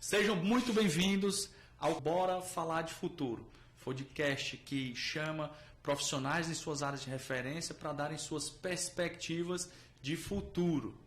Sejam muito bem-vindos ao Bora Falar de Futuro, podcast que chama profissionais em suas áreas de referência para darem suas perspectivas de futuro.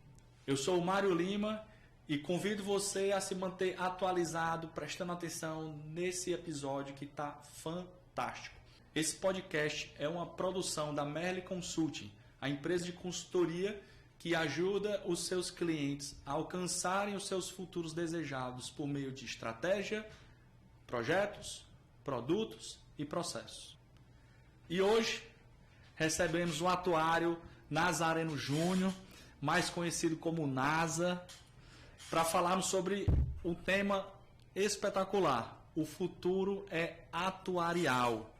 Eu sou o Mário Lima e convido você a se manter atualizado, prestando atenção nesse episódio que está fantástico. Esse podcast é uma produção da Merli Consulting, a empresa de consultoria que ajuda os seus clientes a alcançarem os seus futuros desejados por meio de estratégia, projetos, produtos e processos. E hoje recebemos o atuário Nazareno Júnior, mais conhecido como NASA, para falarmos sobre um tema espetacular: o futuro é atuarial.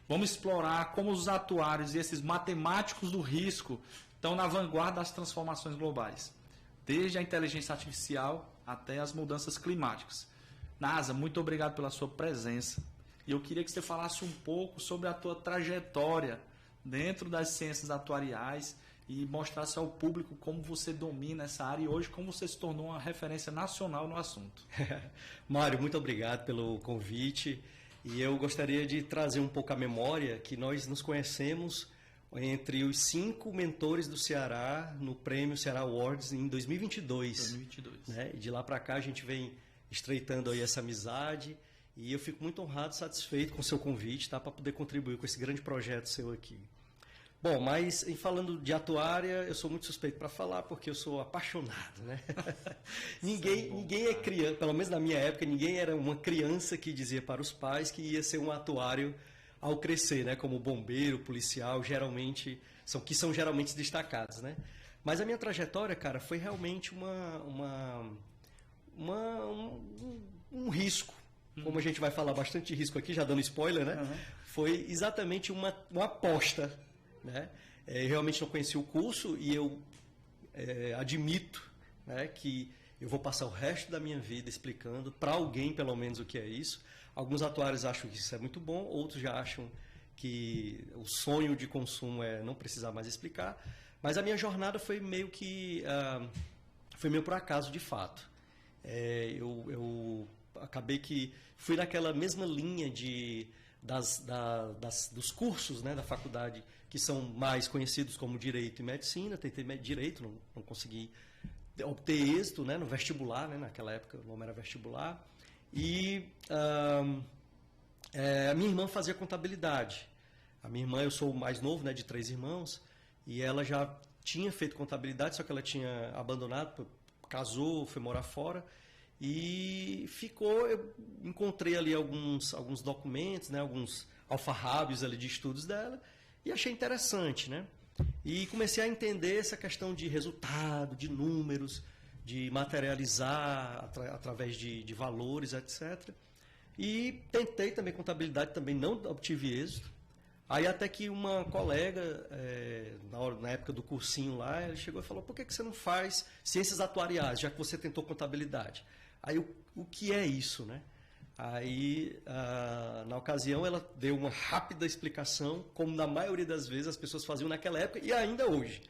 Vamos explorar como os atuários e esses matemáticos do risco estão na vanguarda das transformações globais, desde a inteligência artificial até as mudanças climáticas. NASA, muito obrigado pela sua presença. E eu queria que você falasse um pouco sobre a tua trajetória dentro das ciências atuariais e mostrasse ao público como você domina essa área e hoje como você se tornou uma referência nacional no assunto. Mário, muito obrigado pelo convite. E eu gostaria de trazer um pouco a memória que nós nos conhecemos entre os 5 mentores do Ceará no Prêmio Ceará Awards em 2022. Né? E de lá para cá a gente vem estreitando aí essa amizade e eu fico muito honrado, satisfeito com o seu convite, tá? Para poder contribuir com esse grande projeto seu aqui. Bom, mas em falando de atuária, eu sou muito suspeito para falar porque eu sou apaixonado, né? Ninguém é criança, pelo menos na minha época, ninguém era uma criança que dizia para os pais que ia ser um atuário ao crescer, né? Como bombeiro, policial, são geralmente destacados, né? Mas a minha trajetória, cara, foi realmente um risco. Como a gente vai falar bastante de risco aqui, já dando spoiler, né? Uhum. Foi exatamente uma aposta, né? Eu realmente não conhecia o curso e eu admito, né, que eu vou passar o resto da minha vida explicando para alguém, pelo menos, o que é isso. Alguns atuários acham que isso é muito bom, outros já acham que o sonho de consumo é não precisar mais explicar. Mas a minha jornada foi meio por acaso, de fato. Eu acabei que fui naquela mesma linha dos cursos, né, da faculdade que são mais conhecidos como Direito e Medicina. Tentei Direito, não consegui obter êxito, né, no vestibular, né, naquela época o nome era vestibular. E a minha irmã fazia contabilidade. A minha irmã, eu sou o mais novo, né, de 3 irmãos, e ela já tinha feito contabilidade, só que ela tinha abandonado, casou, foi morar fora, e eu encontrei ali alguns documentos, né, alguns alfarrábios ali de estudos dela, e achei interessante, né? E comecei a entender essa questão de resultado, de números, de materializar através de valores, etc. E tentei também contabilidade, também não obtive êxito. Aí até que uma colega, na época do cursinho lá, ela chegou e falou: por que você não faz ciências atuariais, já que você tentou contabilidade? Aí o que é isso, né? Aí, na ocasião, ela deu uma rápida explicação, como na maioria das vezes as pessoas faziam naquela época e ainda hoje.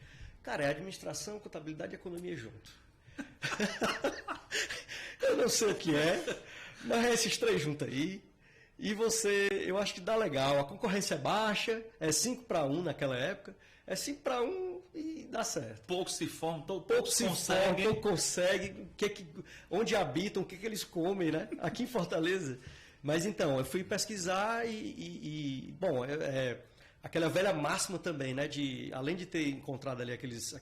Cara, é administração, contabilidade e economia junto. Eu não sei o que é, mas é esses 3 juntos aí. E eu acho que dá legal. A concorrência é baixa, é 5 para 1 naquela época. É 5 para 1 e dá certo. Poucos se formam, poucos conseguem. Onde habitam, o que eles comem, né? Aqui em Fortaleza. Mas então, eu fui pesquisar bom, aquela velha máxima também, né? Além de ter encontrado ali aqueles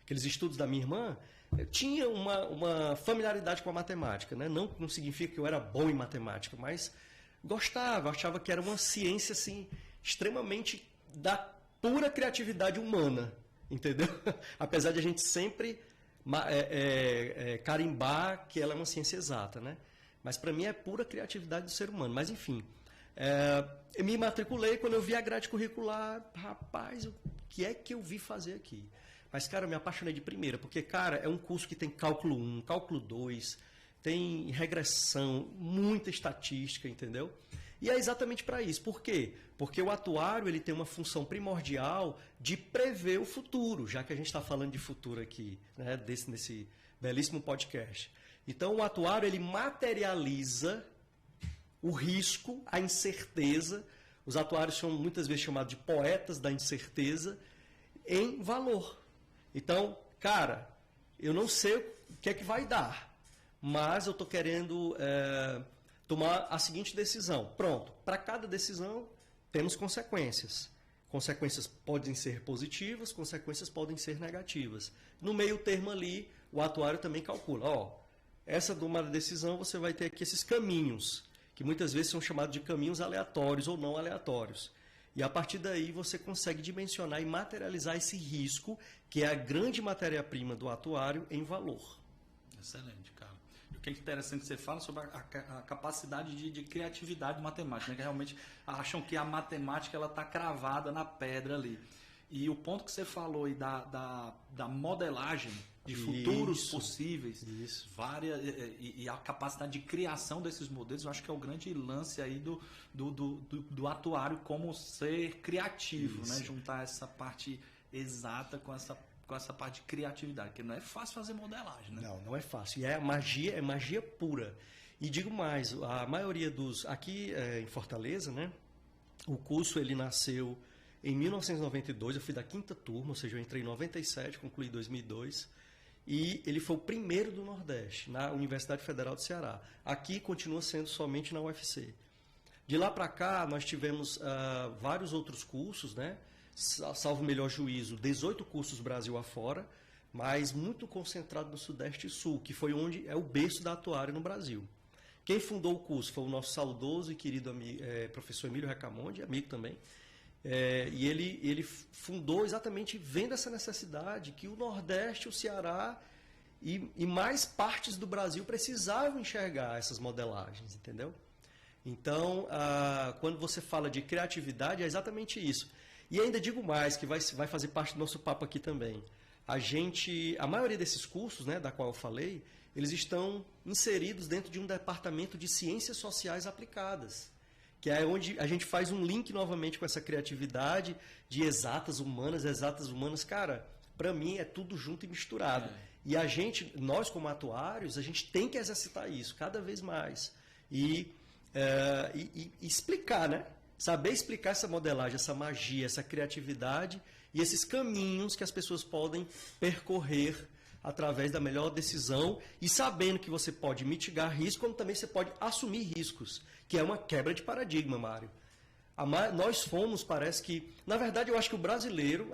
estudos da minha irmã, eu tinha uma familiaridade com a matemática, né? Não significa que eu era bom em matemática, mas gostava, achava que era uma ciência assim, extremamente da pura criatividade humana, entendeu? Apesar de a gente sempre carimbar que ela é uma ciência exata, né? Mas para mim é pura criatividade do ser humano. Mas enfim, eu me matriculei. Quando eu vi a grade curricular, rapaz, o que é que eu vi fazer aqui? Mas, cara, eu me apaixonei de primeira, porque, cara, é um curso que tem cálculo 1, cálculo 2, tem regressão, muita estatística, entendeu? E é exatamente para isso. Por quê? Porque o atuário ele tem uma função primordial de prever o futuro, já que a gente está falando de futuro aqui, né, nesse belíssimo podcast. Então, o atuário ele materializa o risco, a incerteza. Os atuários são muitas vezes chamados de poetas da incerteza em valor. Então, cara, eu não sei o que é que vai dar, mas eu estou querendo tomar a seguinte decisão. Pronto, para cada decisão temos consequências. Consequências podem ser positivas, consequências podem ser negativas. No meio termo ali, o atuário também calcula. Essa tomada de decisão você vai ter aqui esses caminhos, que muitas vezes são chamados de caminhos aleatórios ou não aleatórios. E a partir daí você consegue dimensionar e materializar esse risco, que é a grande matéria-prima do atuário, em valor. Excelente, cara. O que é interessante que você fala sobre a capacidade de criatividade matemática, né? Que realmente acham que a matemática ela está cravada na pedra ali. E o ponto que você falou aí da modelagem de futuros possíveis, e a capacidade de criação desses modelos, eu acho que é o grande lance aí do atuário como ser criativo, né? Juntar essa parte exata com essa parte de criatividade, porque não é fácil fazer modelagem, né? Não é fácil. E é magia pura. E digo mais, a maioria dos... Aqui em Fortaleza, né? O curso ele nasceu em 1992, eu fui da 5ª turma, ou seja, eu entrei em 97, concluí em 2002. E ele foi o primeiro do Nordeste, na Universidade Federal do Ceará. Aqui continua sendo somente na UFC. De lá para cá, nós tivemos vários outros cursos, né? Salvo melhor juízo, 18 cursos Brasil afora, mas muito concentrado no Sudeste e Sul, que foi onde é o berço da atuária no Brasil. Quem fundou o curso foi o nosso saudoso e querido amigo, professor Emílio Recamonde, amigo também. E ele fundou exatamente vendo essa necessidade que o Nordeste, o Ceará e mais partes do Brasil precisavam enxergar essas modelagens, entendeu? Então, quando você fala de criatividade, é exatamente isso. E ainda digo mais, que vai fazer parte do nosso papo aqui também. A maioria desses cursos, né, da qual eu falei, eles estão inseridos dentro de um departamento de ciências sociais aplicadas, que é onde a gente faz um link novamente com essa criatividade de exatas humanas. Cara, para mim é tudo junto e misturado. E nós como atuários, a gente tem que exercitar isso cada vez mais. E explicar, né? Saber explicar essa modelagem, essa magia, essa criatividade e esses caminhos que as pessoas podem percorrer através da melhor decisão e sabendo que você pode mitigar risco, como também você pode assumir riscos, que é uma quebra de paradigma, Mário. Nós fomos, parece que... Na verdade, eu acho que o brasileiro,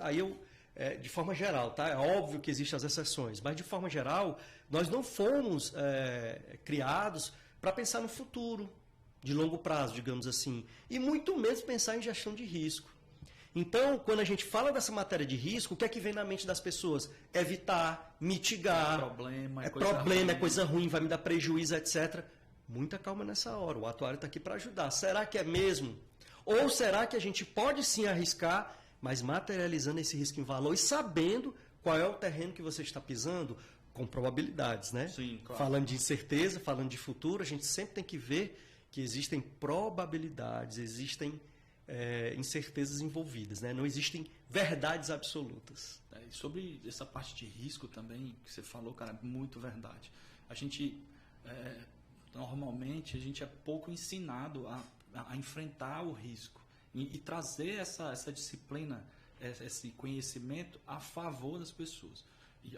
de forma geral, tá? É óbvio que existem as exceções, mas de forma geral, nós não fomos criados para pensar no futuro, de longo prazo, digamos assim, e muito menos pensar em gestão de risco. Então, quando a gente fala dessa matéria de risco, o que é que vem na mente das pessoas? Evitar, mitigar, é coisa ruim, vai me dar prejuízo, etc. Muita calma nessa hora, o atuário está aqui para ajudar. Será que é mesmo? Ou será que a gente pode sim arriscar, mas materializando esse risco em valor e sabendo qual é o terreno que você está pisando, com probabilidades, né? Sim, claro. Falando de incerteza, falando de futuro, a gente sempre tem que ver que existem probabilidades, existem incertezas envolvidas, né? Não existem verdades absolutas. Sobre essa parte de risco também, que você falou, cara, é muito verdade. A gente, normalmente, a gente é pouco ensinado a enfrentar o risco e trazer essa disciplina, esse conhecimento a favor das pessoas,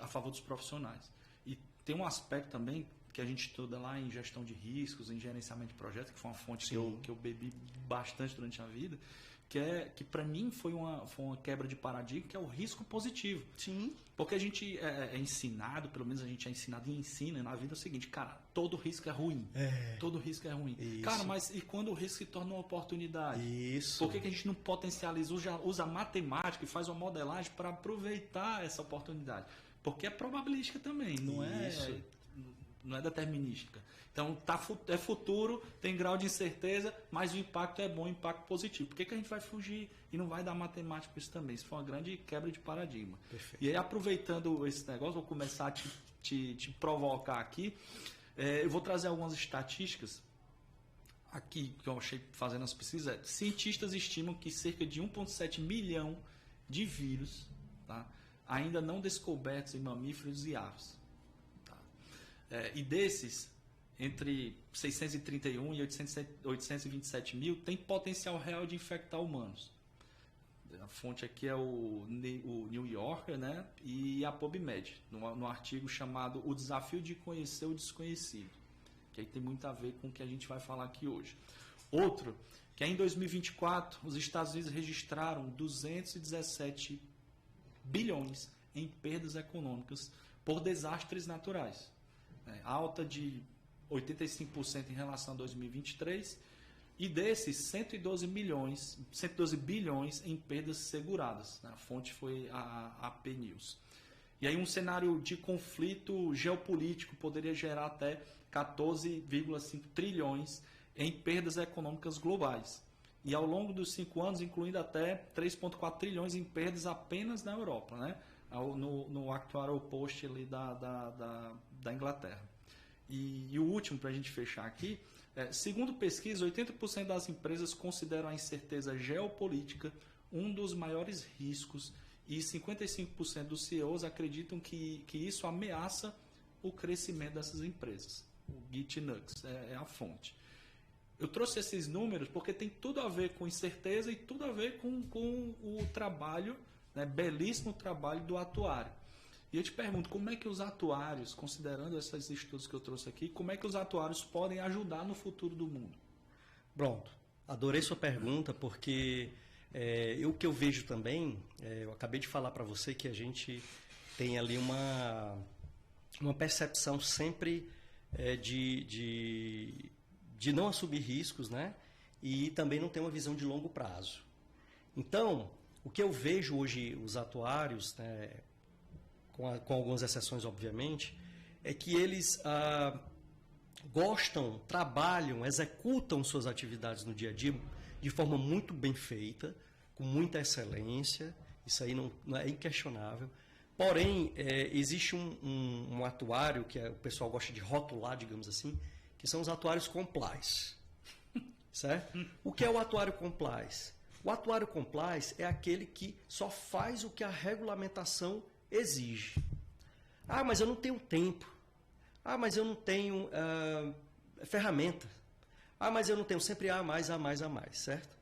a favor dos profissionais. E tem um aspecto também que a gente estuda lá em gestão de riscos, em gerenciamento de projetos, que foi uma fonte que eu bebi bastante durante a vida, que para mim foi uma quebra de paradigma, que é o risco positivo. Sim. Porque a gente é ensinado, pelo menos a gente é ensinado e ensina na vida o seguinte, cara, todo risco é ruim. Todo risco é ruim. Isso. Cara, mas e quando o risco se torna uma oportunidade? Isso. Por que a gente não potencializa, usa matemática e faz uma modelagem para aproveitar essa oportunidade? Porque é probabilística também, não é determinística. Então, é futuro, tem grau de incerteza, mas o impacto é bom, impacto positivo. Por que a gente vai fugir e não vai dar matemática para isso também? Isso foi uma grande quebra de paradigma. Perfeito. E aí, aproveitando esse negócio, vou começar a te provocar aqui. Eu vou trazer algumas estatísticas. aqui que eu achei fazendo as pesquisas, cientistas estimam que cerca de 1,7 milhão de vírus, tá, ainda não descobertos em mamíferos e aves. Tá? E desses, entre 631 e 827 mil, tem potencial real de infectar humanos. A fonte aqui é o New Yorker, né, e a PubMed, no artigo chamado O Desafio de Conhecer o Desconhecido, que aí tem muito a ver com o que a gente vai falar aqui hoje. Outro, que é em 2024, os Estados Unidos registraram 217 bilhões em perdas econômicas por desastres naturais. Alta de 85% em relação a 2023, e desses 112 bilhões em perdas seguradas. A fonte foi a AP News. E aí um cenário de conflito geopolítico poderia gerar até 14,5 trilhões em perdas econômicas globais. E ao longo dos 5 anos, incluindo até 3,4 trilhões em perdas apenas na Europa, né? No Actuarial Post ali da Inglaterra. E o último, para a gente fechar aqui, segundo pesquisa, 80% das empresas consideram a incerteza geopolítica um dos maiores riscos e 55% dos CEOs acreditam que isso ameaça o crescimento dessas empresas. O GitNux é a fonte. Eu trouxe esses números porque tem tudo a ver com incerteza e tudo a ver com o trabalho, né, belíssimo trabalho do atuário. E eu te pergunto, como é que os atuários, considerando esses estudos que eu trouxe aqui, como é que os atuários podem ajudar no futuro do mundo? Pronto. Adorei sua pergunta, porque o que eu vejo também, eu acabei de falar para você que a gente tem ali uma percepção sempre de não assumir riscos, né? E também não ter uma visão de longo prazo. Então, o que eu vejo hoje os atuários, né, com algumas exceções, obviamente, é que eles gostam, trabalham, executam suas atividades no dia a dia de forma muito bem feita, com muita excelência, isso aí não é inquestionável. Porém, existe um atuário que o pessoal gosta de rotular, digamos assim, que são os atuários compliance. Certo? O que é o atuário compliance? O atuário compliance é aquele que só faz o que a regulamentação exige. Ah, mas eu não tenho tempo. Ah, mas eu não tenho ferramenta. Ah, mas eu não tenho sempre a mais, certo?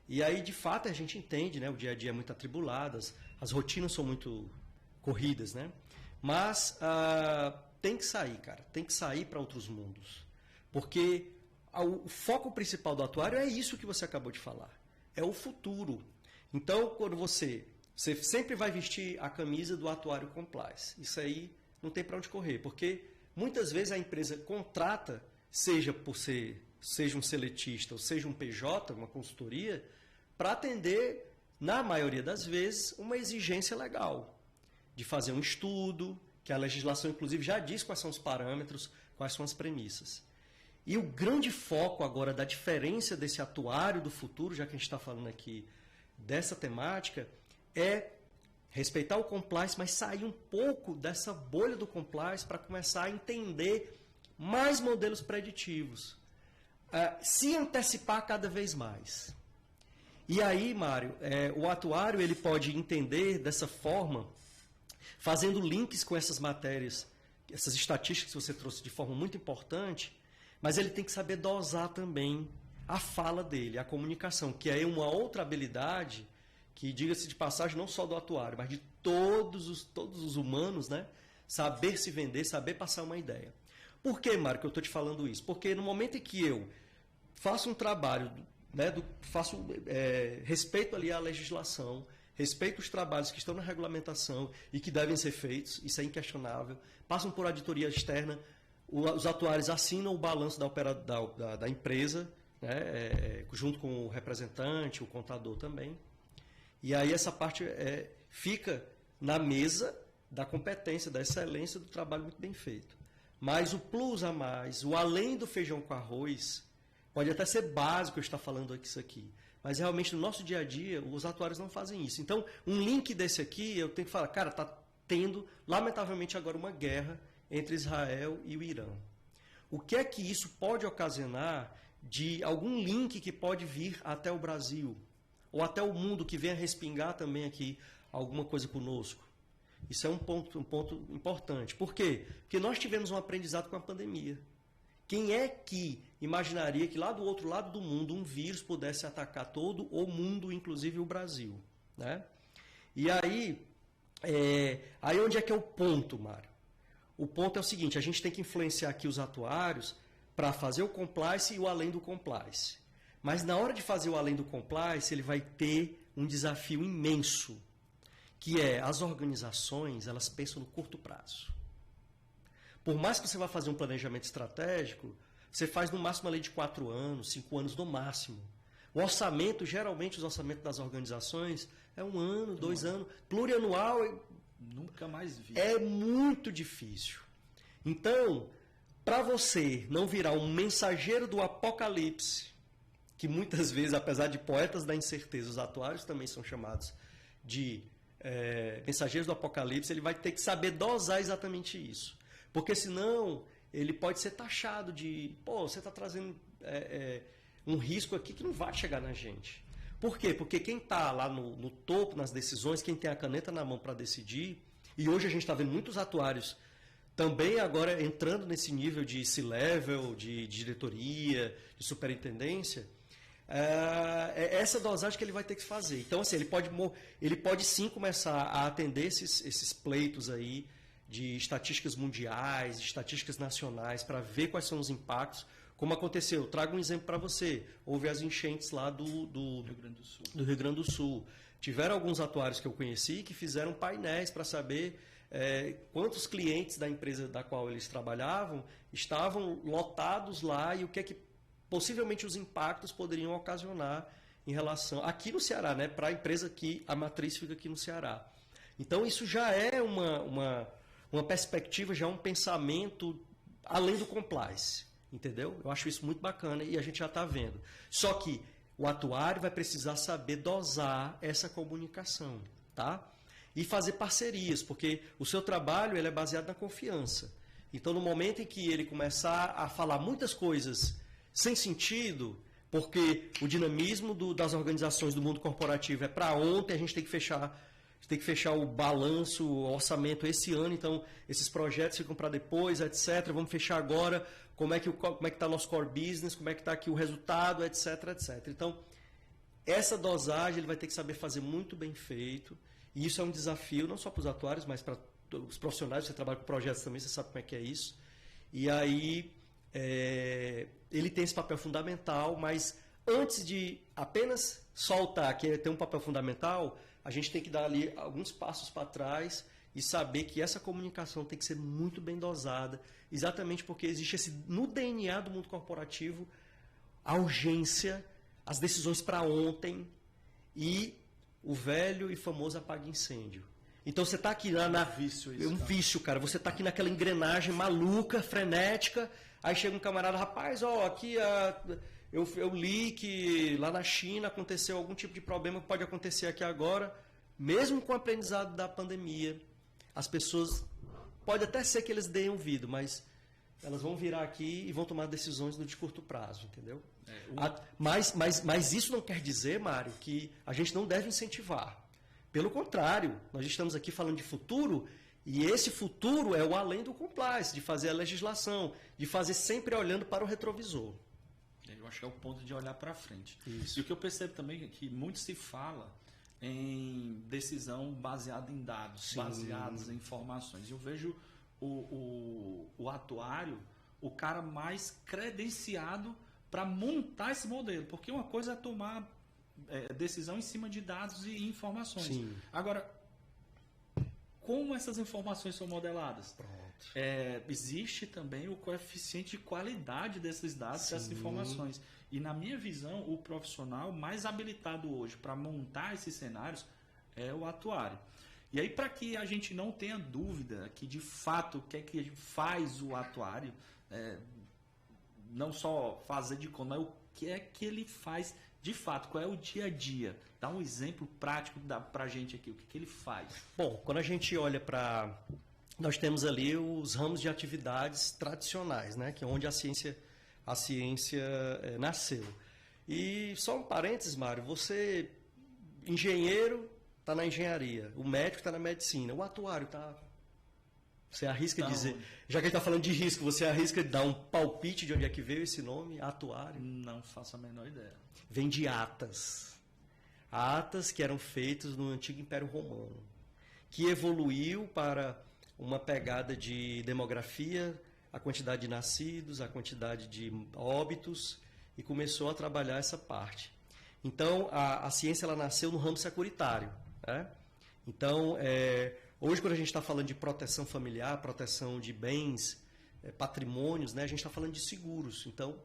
E aí, de fato, a gente entende, né? O dia a dia é muito atribulado, as rotinas são muito corridas, né? Mas tem que sair, cara. Tem que sair para outros mundos. Porque o foco principal do atuário é isso que você acabou de falar. É o futuro. Então, quando você sempre vai vestir a camisa do atuário compliance. Isso aí não tem para onde correr, porque muitas vezes a empresa contrata, seja um seletista ou seja um PJ, uma consultoria, para atender, na maioria das vezes, uma exigência legal, de fazer um estudo, que a legislação inclusive já diz quais são os parâmetros, quais são as premissas. E o grande foco agora da diferença desse atuário do futuro, já que a gente está falando aqui dessa temática, é respeitar o compliance, mas sair um pouco dessa bolha do compliance para começar a entender mais modelos preditivos. Se antecipar cada vez mais. E aí, Mário, o atuário ele pode entender dessa forma, fazendo links com essas matérias, essas estatísticas que você trouxe de forma muito importante, mas ele tem que saber dosar também a fala dele, a comunicação, que é uma outra habilidade que, diga-se de passagem, não só do atuário, mas de todos os humanos, né? Saber se vender, saber passar uma ideia. Por que, Mário, que eu estou te falando isso? Porque no momento em que eu faço um trabalho, né, respeito ali a legislação, respeito os trabalhos que estão na regulamentação e que devem ser feitos, isso é inquestionável, passam por auditoria externa, os atuários assinam o balanço da empresa, né, junto com o representante, o contador também. E aí essa parte fica na mesa da competência, da excelência do trabalho muito bem feito. Mas o plus a mais, o além do feijão com arroz, pode até ser básico eu estar falando isso aqui, mas realmente no nosso dia a dia os atuários não fazem isso. Então, um link desse aqui, eu tenho que falar, cara, está tendo, lamentavelmente agora, uma guerra entre Israel e o Irã. O que é que isso pode ocasionar de algum link que pode vir até o Brasil, ou até o mundo, que venha respingar também aqui alguma coisa conosco. Isso é um ponto importante. Por quê? Porque nós tivemos um aprendizado com a pandemia. Quem é que imaginaria que lá do outro lado do mundo um vírus pudesse atacar todo o mundo, inclusive o Brasil, né? E aí onde é que é o ponto, Mário? O ponto é o seguinte: a gente tem que influenciar aqui os atuários para fazer o compliance e o além do compliance. Mas na hora de fazer o além do compliance, ele vai ter um desafio imenso, que é as organizações, elas pensam no curto prazo. Por mais que você vá fazer um planejamento estratégico, você faz no máximo ali de 4 anos, 5 anos no máximo. O orçamento, geralmente os orçamentos das organizações é 1 ano, 2 anos. Plurianual nunca mais vi. É muito difícil. Então, para você não virar um mensageiro do apocalipse, que muitas vezes, apesar de poetas da incerteza, os atuários também são chamados de mensageiros do apocalipse, ele vai ter que saber dosar exatamente isso. Porque senão ele pode ser taxado de, você está trazendo um risco aqui que não vai chegar na gente. Por quê? Porque quem está lá no topo, nas decisões, quem tem a caneta na mão para decidir, e hoje a gente está vendo muitos atuários também agora entrando nesse nível de C-level, de diretoria, de superintendência, essa dosagem que ele vai ter que fazer. Então, assim, ele pode sim começar a atender esses pleitos aí de estatísticas mundiais, de estatísticas nacionais, para ver quais são os impactos, como aconteceu. Eu trago um exemplo para você. Houve as enchentes lá do Rio Grande do Sul. Tiveram alguns atuários que eu conheci que fizeram painéis para saber quantos clientes da empresa da qual eles trabalhavam estavam lotados lá e o que é que possivelmente os impactos poderiam ocasionar em relação aqui no Ceará, né, para a empresa que a matriz fica aqui no Ceará. Então isso já é uma perspectiva, já é um pensamento além do compliance, entendeu? Eu acho isso muito bacana e a gente já está vendo. Só que o atuário vai precisar saber dosar essa comunicação, tá? E fazer parcerias, porque o seu trabalho ele é baseado na confiança. Então, no momento em que ele começar a falar muitas coisas sem sentido, porque o dinamismo das organizações do mundo corporativo é para ontem, a gente tem que fechar o balanço, o orçamento esse ano, então esses projetos ficam para depois, etc. Vamos fechar agora, como é que está nosso core business, como é que está aqui o resultado, etc, etc. Então, essa dosagem ele vai ter que saber fazer muito bem feito, e isso é um desafio não só para os atuários, mas para os profissionais. Você trabalha com projetos também, você sabe como é que é isso. E aí, ele tem esse papel fundamental, mas antes de apenas soltar que ele tem um papel fundamental, a gente tem que dar ali alguns passos para trás e saber que essa comunicação tem que ser muito bem dosada, exatamente porque existe no DNA do mundo corporativo a urgência, as decisões para ontem e o velho e famoso apaga-incêndio. Então você está aqui vício, cara. Você está aqui naquela engrenagem maluca, frenética, aí chega um camarada, rapaz, aqui eu li que lá na China aconteceu algum tipo de problema que pode acontecer aqui agora. Mesmo com o aprendizado da pandemia, as pessoas, pode até ser que eles deem ouvido, mas elas vão virar aqui e vão tomar decisões de curto prazo, entendeu? Mas isso não quer dizer, Mário, que a gente não deve incentivar. Pelo contrário, nós estamos aqui falando de futuro, e esse futuro é o além do compliance, de fazer a legislação, de fazer sempre olhando para o retrovisor. Eu acho que é o ponto de olhar para frente. Isso. E o que eu percebo também é que muito se fala em decisão baseada em dados, Sim. baseados em informações. Eu vejo o atuário, o cara mais credenciado para montar esse modelo, porque uma coisa é tomar decisão em cima de dados e informações. Sim. Agora, como essas informações são modeladas? Pronto. Existe também o coeficiente de qualidade desses dados, Sim. dessas informações. E na minha visão, o profissional mais habilitado hoje para montar esses cenários é o atuário. E aí, para que a gente não tenha dúvida que de fato o que é que faz o atuário, não só fazer de conta, mas o que é que ele faz de fato, qual é o dia a dia? Dá um exemplo prático para a gente aqui, o que ele faz? Bom, quando a gente olha para... Nós temos ali os ramos de atividades tradicionais, né? Que é onde a ciência a ciência nasceu. E só um parênteses, Mário, você, engenheiro, está na engenharia, o médico está na medicina, o atuário está... Você arrisca dizer, já que ele está falando de risco, você arrisca dar um palpite de onde é que veio esse nome, atuário? Não faço a menor ideia. Vem de atas. Atas que eram feitas no antigo Império Romano, que evoluiu para uma pegada de demografia, a quantidade de nascidos, a quantidade de óbitos, e começou a trabalhar essa parte. Então, a ciência ela nasceu no ramo securitário, né? Então, hoje, quando a gente está falando de proteção familiar, proteção de bens, patrimônios, né, a gente está falando de seguros. Então,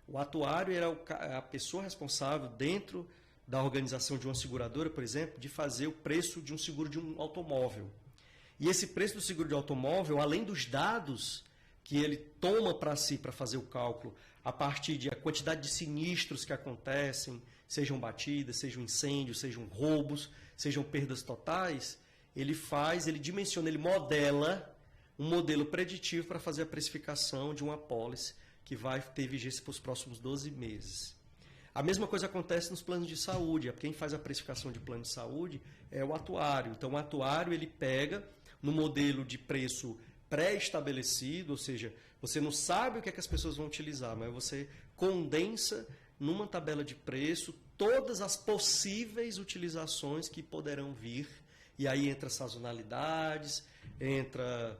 o atuário era a pessoa responsável dentro da organização de uma seguradora, por exemplo, de fazer o preço de um seguro de um automóvel. E esse preço do seguro de automóvel, além dos dados que ele toma para si para fazer o cálculo, a partir de a quantidade de sinistros que acontecem, sejam batidas, sejam incêndios, sejam roubos, sejam perdas totais, ele dimensiona, ele modela um modelo preditivo para fazer a precificação de uma apólice que vai ter vigência para os próximos 12 meses. A mesma coisa acontece nos planos de saúde. Quem faz a precificação de plano de saúde é o atuário. Então, o atuário ele pega no modelo de preço pré-estabelecido, ou seja, você não sabe o que é que as pessoas vão utilizar, mas você condensa numa tabela de preço todas as possíveis utilizações que poderão vir. E aí entra sazonalidades, entra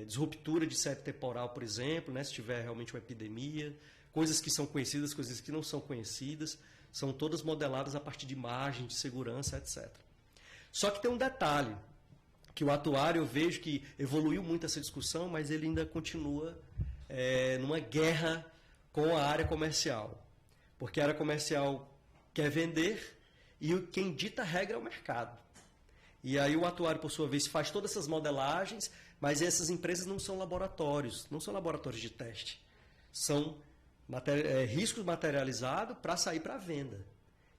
disruptura de série temporal, por exemplo, né, se tiver realmente uma epidemia, coisas que são conhecidas, coisas que não são conhecidas, são todas modeladas a partir de margem de segurança, etc. Só que tem um detalhe, que o atuário eu vejo que evoluiu muito essa discussão, mas ele ainda continua numa guerra com a área comercial. Porque a área comercial quer vender e quem dita a regra é o mercado. E aí o atuário, por sua vez, faz todas essas modelagens, mas essas empresas não são laboratórios, não são laboratórios de teste. São riscos materializados para sair para a venda.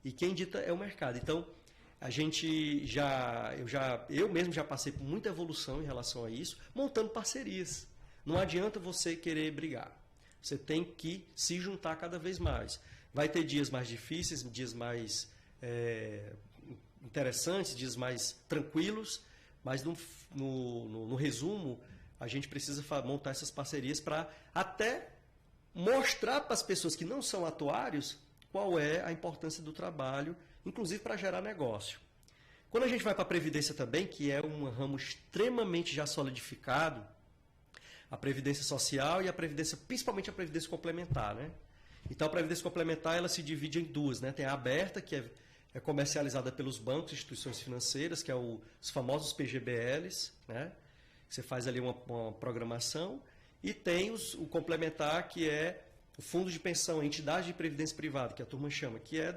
E quem dita é o mercado. Então, eu mesmo já passei por muita evolução em relação a isso, montando parcerias. Não adianta você querer brigar. Você tem que se juntar cada vez mais. Vai ter dias mais difíceis, dias mais interessantes, dias mais tranquilos, mas no resumo, a gente precisa montar essas parcerias para até mostrar para as pessoas que não são atuários qual é a importância do trabalho, inclusive para gerar negócio. Quando a gente vai para a Previdência também, que é um ramo extremamente já solidificado, a Previdência Social e a Previdência, principalmente a Previdência Complementar, né? Então, a Previdência Complementar ela se divide em duas, né? Tem a aberta, que é comercializada pelos bancos e instituições financeiras, que é os famosos PGBLs, né? Você faz ali uma programação, e tem o complementar, que é o fundo de pensão, a entidade de previdência privada, que a turma chama, que é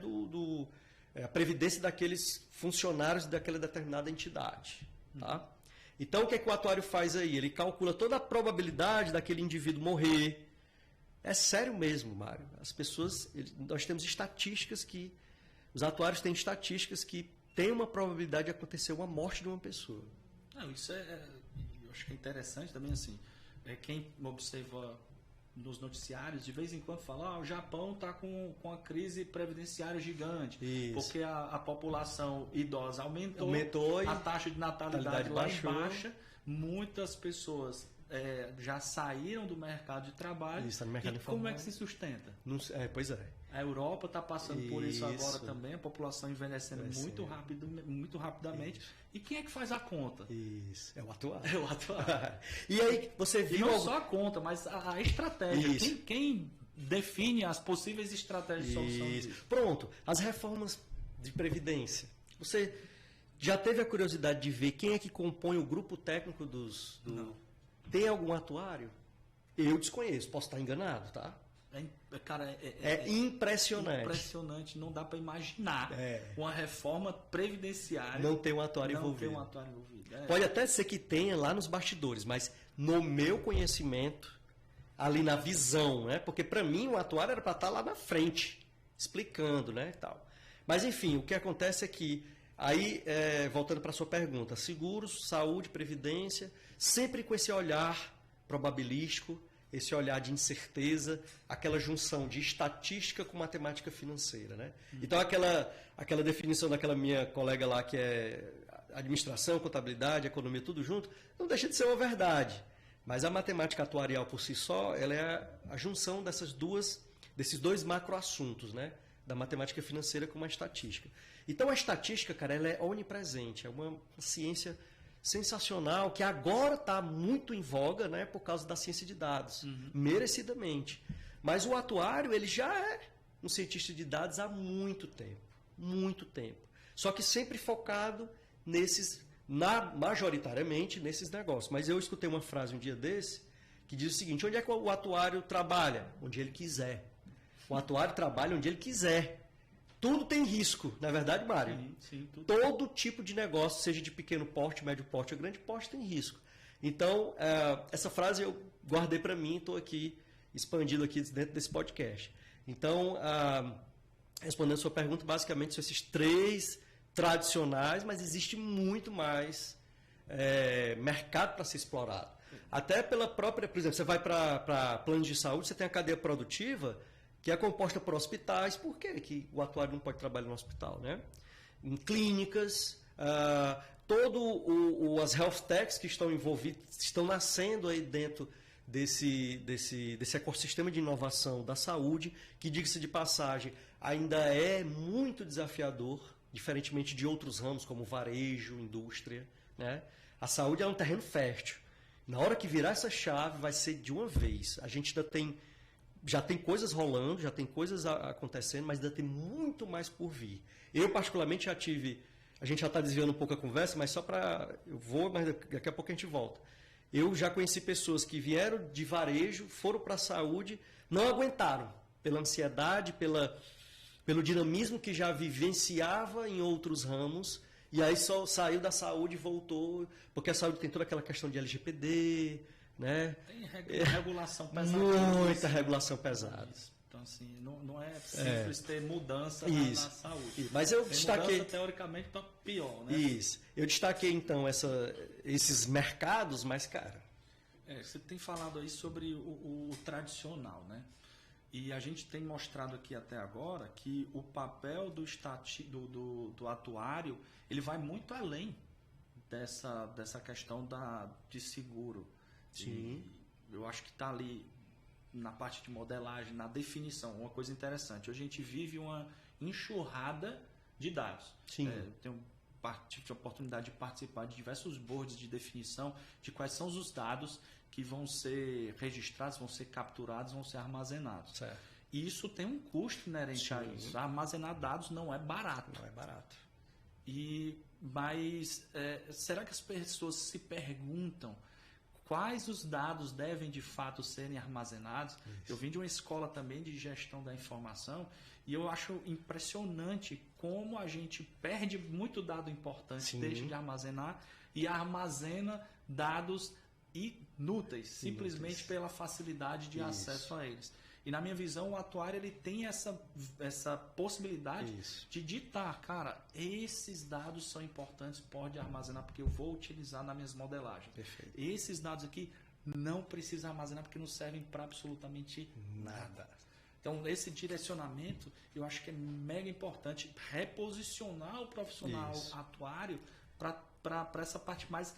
a previdência daqueles funcionários daquela determinada entidade. Tá? Então, o que é que o atuário faz aí? Ele calcula toda a probabilidade daquele indivíduo morrer. É sério mesmo, Mário. Nós temos estatísticas que... Os atuários têm estatísticas que tem uma probabilidade de acontecer uma morte de uma pessoa. Não, isso eu acho que é interessante também, assim, quem observa nos noticiários, de vez em quando fala, o Japão está com a crise previdenciária gigante, isso. Porque a população idosa aumentou e a taxa de natalidade lá baixa, muitas pessoas já saíram do mercado de trabalho. Isso, tá no mercado informal. Como é que se sustenta? Pois é. A Europa está passando por isso agora também, a população envelhecendo muito rapidamente. Isso. E quem é que faz a conta? Isso, é o atuário. É o atuário. E aí você viu... E não só a conta, mas a estratégia. Quem define as possíveis estratégias de solução disso? Pronto, as reformas de previdência. Você já teve a curiosidade de ver quem é que compõe o grupo técnico Não. Tem algum atuário? Eu desconheço, posso estar enganado, tá? Cara, impressionante. Impressionante, não dá para imaginar uma reforma previdenciária. Não tem um atuário envolvido. Pode até ser que tenha lá nos bastidores, mas no meu conhecimento, ali na visão, né? Porque para mim o atuário era para estar lá na frente, explicando, né? E tal. Mas enfim, o que acontece é que, aí, voltando para a sua pergunta, seguros, saúde, previdência, sempre com esse olhar probabilístico, esse olhar de incerteza, aquela junção de estatística com matemática financeira, né? Então aquela definição daquela minha colega lá que é administração, contabilidade, economia, tudo junto, não deixa de ser uma verdade. Mas a matemática atuarial por si só, ela é a junção desses dois macroassuntos, né? Da matemática financeira com a estatística. Então a estatística, cara, ela é onipresente, é uma ciência sensacional que agora está muito em voga, né? Por causa da ciência de dados, merecidamente. Mas o atuário, ele já é um cientista de dados há muito tempo. Muito tempo. Só que sempre focado majoritariamente nesses negócios. Mas eu escutei uma frase um dia desse que diz o seguinte: onde é que o atuário trabalha? Onde ele quiser. O atuário trabalha onde ele quiser. Tudo tem risco, não é verdade, Mário? Sim, tudo. Todo tipo de negócio, seja de pequeno porte, médio porte ou grande porte, tem risco. Então, essa frase eu guardei para mim e estou aqui expandindo aqui dentro desse podcast. Então, respondendo a sua pergunta, basicamente são esses 3 tradicionais, mas existe muito mais mercado para ser explorado. Até pela própria, por exemplo, você vai para planos de saúde, você tem a cadeia produtiva que é composta por hospitais. Por quê que o atuário não pode trabalhar no hospital, né? Em clínicas, as health techs que estão envolvidas, estão nascendo aí dentro desse ecossistema de inovação da saúde, que, diga-se de passagem, ainda é muito desafiador, diferentemente de outros ramos como varejo, indústria, né? A saúde é um terreno fértil. Na hora que virar essa chave, vai ser de uma vez. A gente já tem coisas rolando, já tem coisas acontecendo, mas ainda tem muito mais por vir. Eu, particularmente, a gente já está desviando um pouco a conversa, mas mas daqui a pouco a gente volta. Eu já conheci pessoas que vieram de varejo, foram para a saúde, não aguentaram, pela ansiedade, pelo dinamismo que já vivenciava em outros ramos, e aí só saiu da saúde e voltou, porque a saúde tem toda aquela questão de LGPD, né? Tem regulação pesada. Muita regulação pesada. Então, assim, não é simples ter mudança na saúde. Mas eu tem destaquei. Mudança, teoricamente, para pior, né? Isso. Eu destaquei, então, esses mercados, mas, cara. Você tem falado aí sobre o tradicional, né? E a gente tem mostrado aqui até agora que o papel do atuário, ele vai muito além dessa questão de seguro. Sim. E eu acho que está ali na parte de modelagem, na definição, uma coisa interessante. Hoje a gente vive uma enxurrada de dados. Sim. Tive a oportunidade de participar de diversos boards de definição de quais são os dados que vão ser registrados, vão ser capturados, vão ser armazenados. Certo. E isso tem um custo inerente a isso. Armazenar dados não é barato. Não é barato. Mas será que as pessoas se perguntam quais os dados devem de fato serem armazenados? Isso. Eu vim de uma escola também de gestão da informação e eu acho impressionante como a gente perde muito dado importante, deixa de armazenar e armazena dados inúteis, simplesmente pela facilidade de acesso a eles. E na minha visão, o atuário ele tem essa possibilidade de ditar, cara, esses dados são importantes, pode armazenar porque eu vou utilizar nas minhas modelagens. Perfeito. Esses dados aqui não precisa armazenar porque não servem para absolutamente nada. Então, esse direcionamento, eu acho que é mega importante, reposicionar o profissional atuário para essa parte mais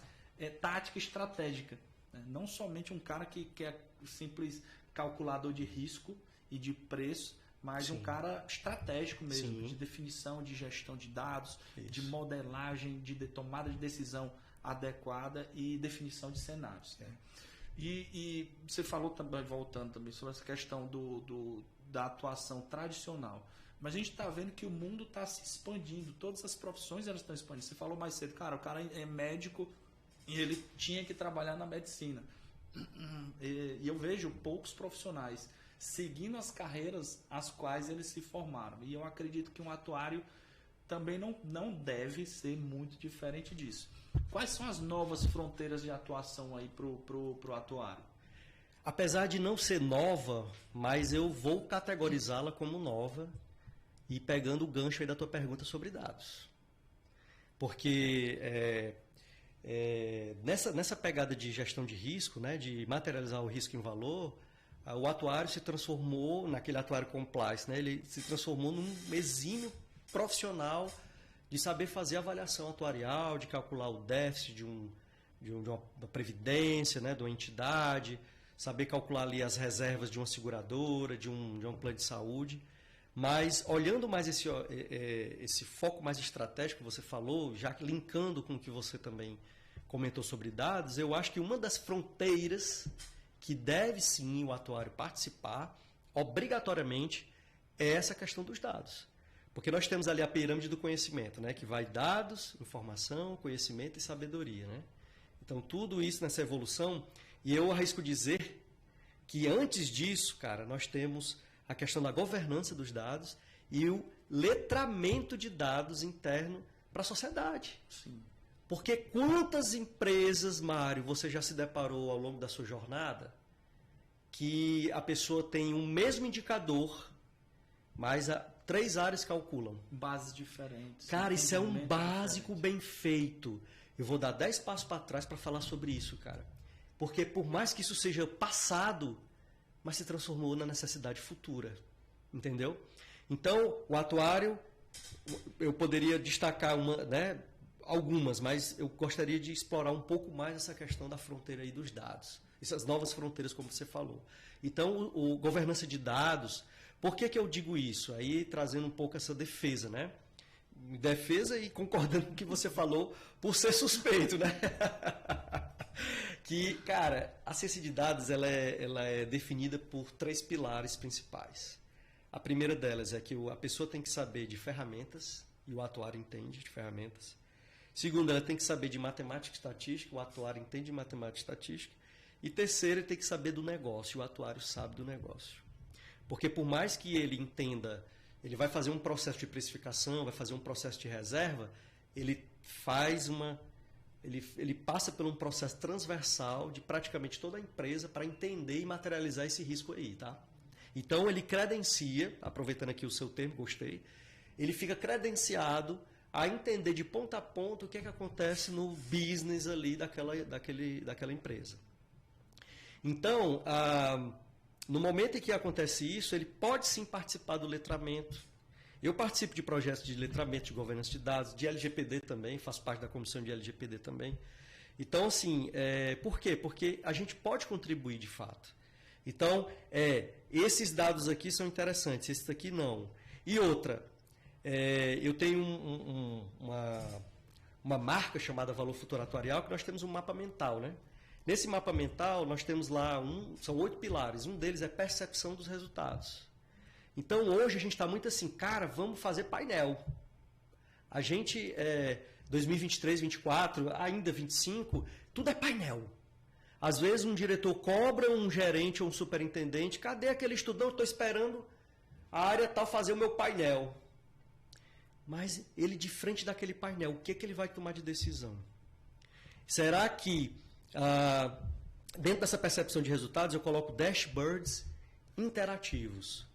tática e estratégica. Né? Não somente um cara que é simples calculador de risco e de preço, mas um cara estratégico mesmo, de definição, de gestão de dados, de modelagem, de tomada de decisão adequada e definição de cenários. Né? E você falou também, voltando também, sobre essa questão da atuação tradicional. Mas a gente está vendo que o mundo está se expandindo, todas as profissões elas estão expandindo. Você falou mais cedo, cara, o cara é médico e ele tinha que trabalhar na medicina. E eu vejo poucos profissionais seguindo as carreiras às quais eles se formaram. E eu acredito que um atuário também não deve ser muito diferente disso. Quais são as novas fronteiras de atuação aí pro atuário? Apesar de não ser nova, mas eu vou categorizá-la como nova e pegando o gancho aí da tua pergunta sobre dados. Porque nessa pegada de gestão de risco, né, de materializar o risco em valor, o atuário se transformou, naquele atuário compliance, né, ele se transformou num exímio profissional de saber fazer avaliação atuarial, de calcular o déficit de uma previdência, né, de uma entidade, saber calcular ali as reservas de uma seguradora, de um plano de saúde. Mas olhando mais esse foco mais estratégico que você falou, já linkando com o que você também comentou sobre dados, eu acho que uma das fronteiras que deve sim o atuário participar, obrigatoriamente, é essa questão dos dados. Porque nós temos ali a pirâmide do conhecimento, né? Que vai dados, informação, conhecimento e sabedoria. Né? Então, tudo isso nessa evolução, e eu arrisco dizer que antes disso, cara, nós temos a questão da governança dos dados e o letramento de dados interno para a sociedade. Sim. Porque quantas empresas, Mário, você já se deparou ao longo da sua jornada que a pessoa tem o mesmo indicador, mas 3 áreas calculam? Bases diferentes. Cara, isso é um básico bem feito. Eu vou dar 10 passos para trás para falar sobre isso, cara. Porque por mais que isso seja passado, mas se transformou na necessidade futura. Entendeu? Então, o atuário, eu poderia destacar algumas, mas eu gostaria de explorar um pouco mais essa questão da fronteira aí dos dados. Essas novas fronteiras, como você falou. Então, o governança de dados, por que eu digo isso? Aí trazendo um pouco essa defesa, né? Defesa e concordando com o que você falou, por ser suspeito, né? Que, cara, a ciência de dados ela é definida por 3 pilares principais. A primeira delas é que a pessoa tem que saber de ferramentas, e o atuário entende de ferramentas. Segunda, ela tem que saber de matemática e estatística, o atuário entende de matemática e estatística. E terceira, ele tem que saber do negócio, o atuário sabe do negócio. Porque por mais que ele entenda, ele vai fazer um processo de precificação, vai fazer um processo de reserva, ele passa por um processo transversal de praticamente toda a empresa para entender e materializar esse risco aí, tá? Então ele credencia, aproveitando aqui o seu termo, gostei, ele fica credenciado a entender de ponta a ponta o que é que acontece no business ali daquela empresa. Então, no momento em que acontece isso, ele pode sim participar do letramento. Eu participo de projetos de letramento, de governança de dados, de LGPD também, faço parte da comissão de LGPD também. Então, assim, por quê? Porque a gente pode contribuir de fato. Então, esses dados aqui são interessantes, esses aqui não. E outra, eu tenho uma marca chamada Valor Futuro Atuarial, que nós temos um mapa mental, né? Nesse mapa mental, nós temos lá, são 8 pilares, um deles é percepção dos resultados. Então, hoje a gente está muito assim, cara, vamos fazer painel. A gente, 2023, 2024, ainda 2025, tudo é painel. Às vezes um diretor cobra um gerente ou um superintendente, cadê aquele estudante? Estou esperando a área tal fazer o meu painel. Mas ele, de frente daquele painel, o que ele vai tomar de decisão? Será que, dentro dessa percepção de resultados, eu coloco dashboards interativos?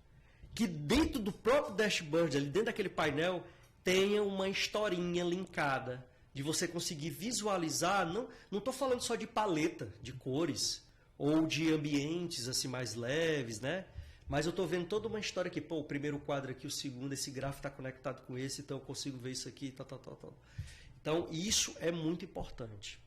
Que dentro do próprio dashboard, ali dentro daquele painel, tenha uma historinha linkada, de você conseguir visualizar, não estou falando só de paleta de cores, ou de ambientes assim mais leves, né? Mas eu estou vendo toda uma história aqui, o primeiro quadro aqui, o segundo, esse gráfico está conectado com esse, então eu consigo ver isso aqui, tal. Então, isso é muito importante.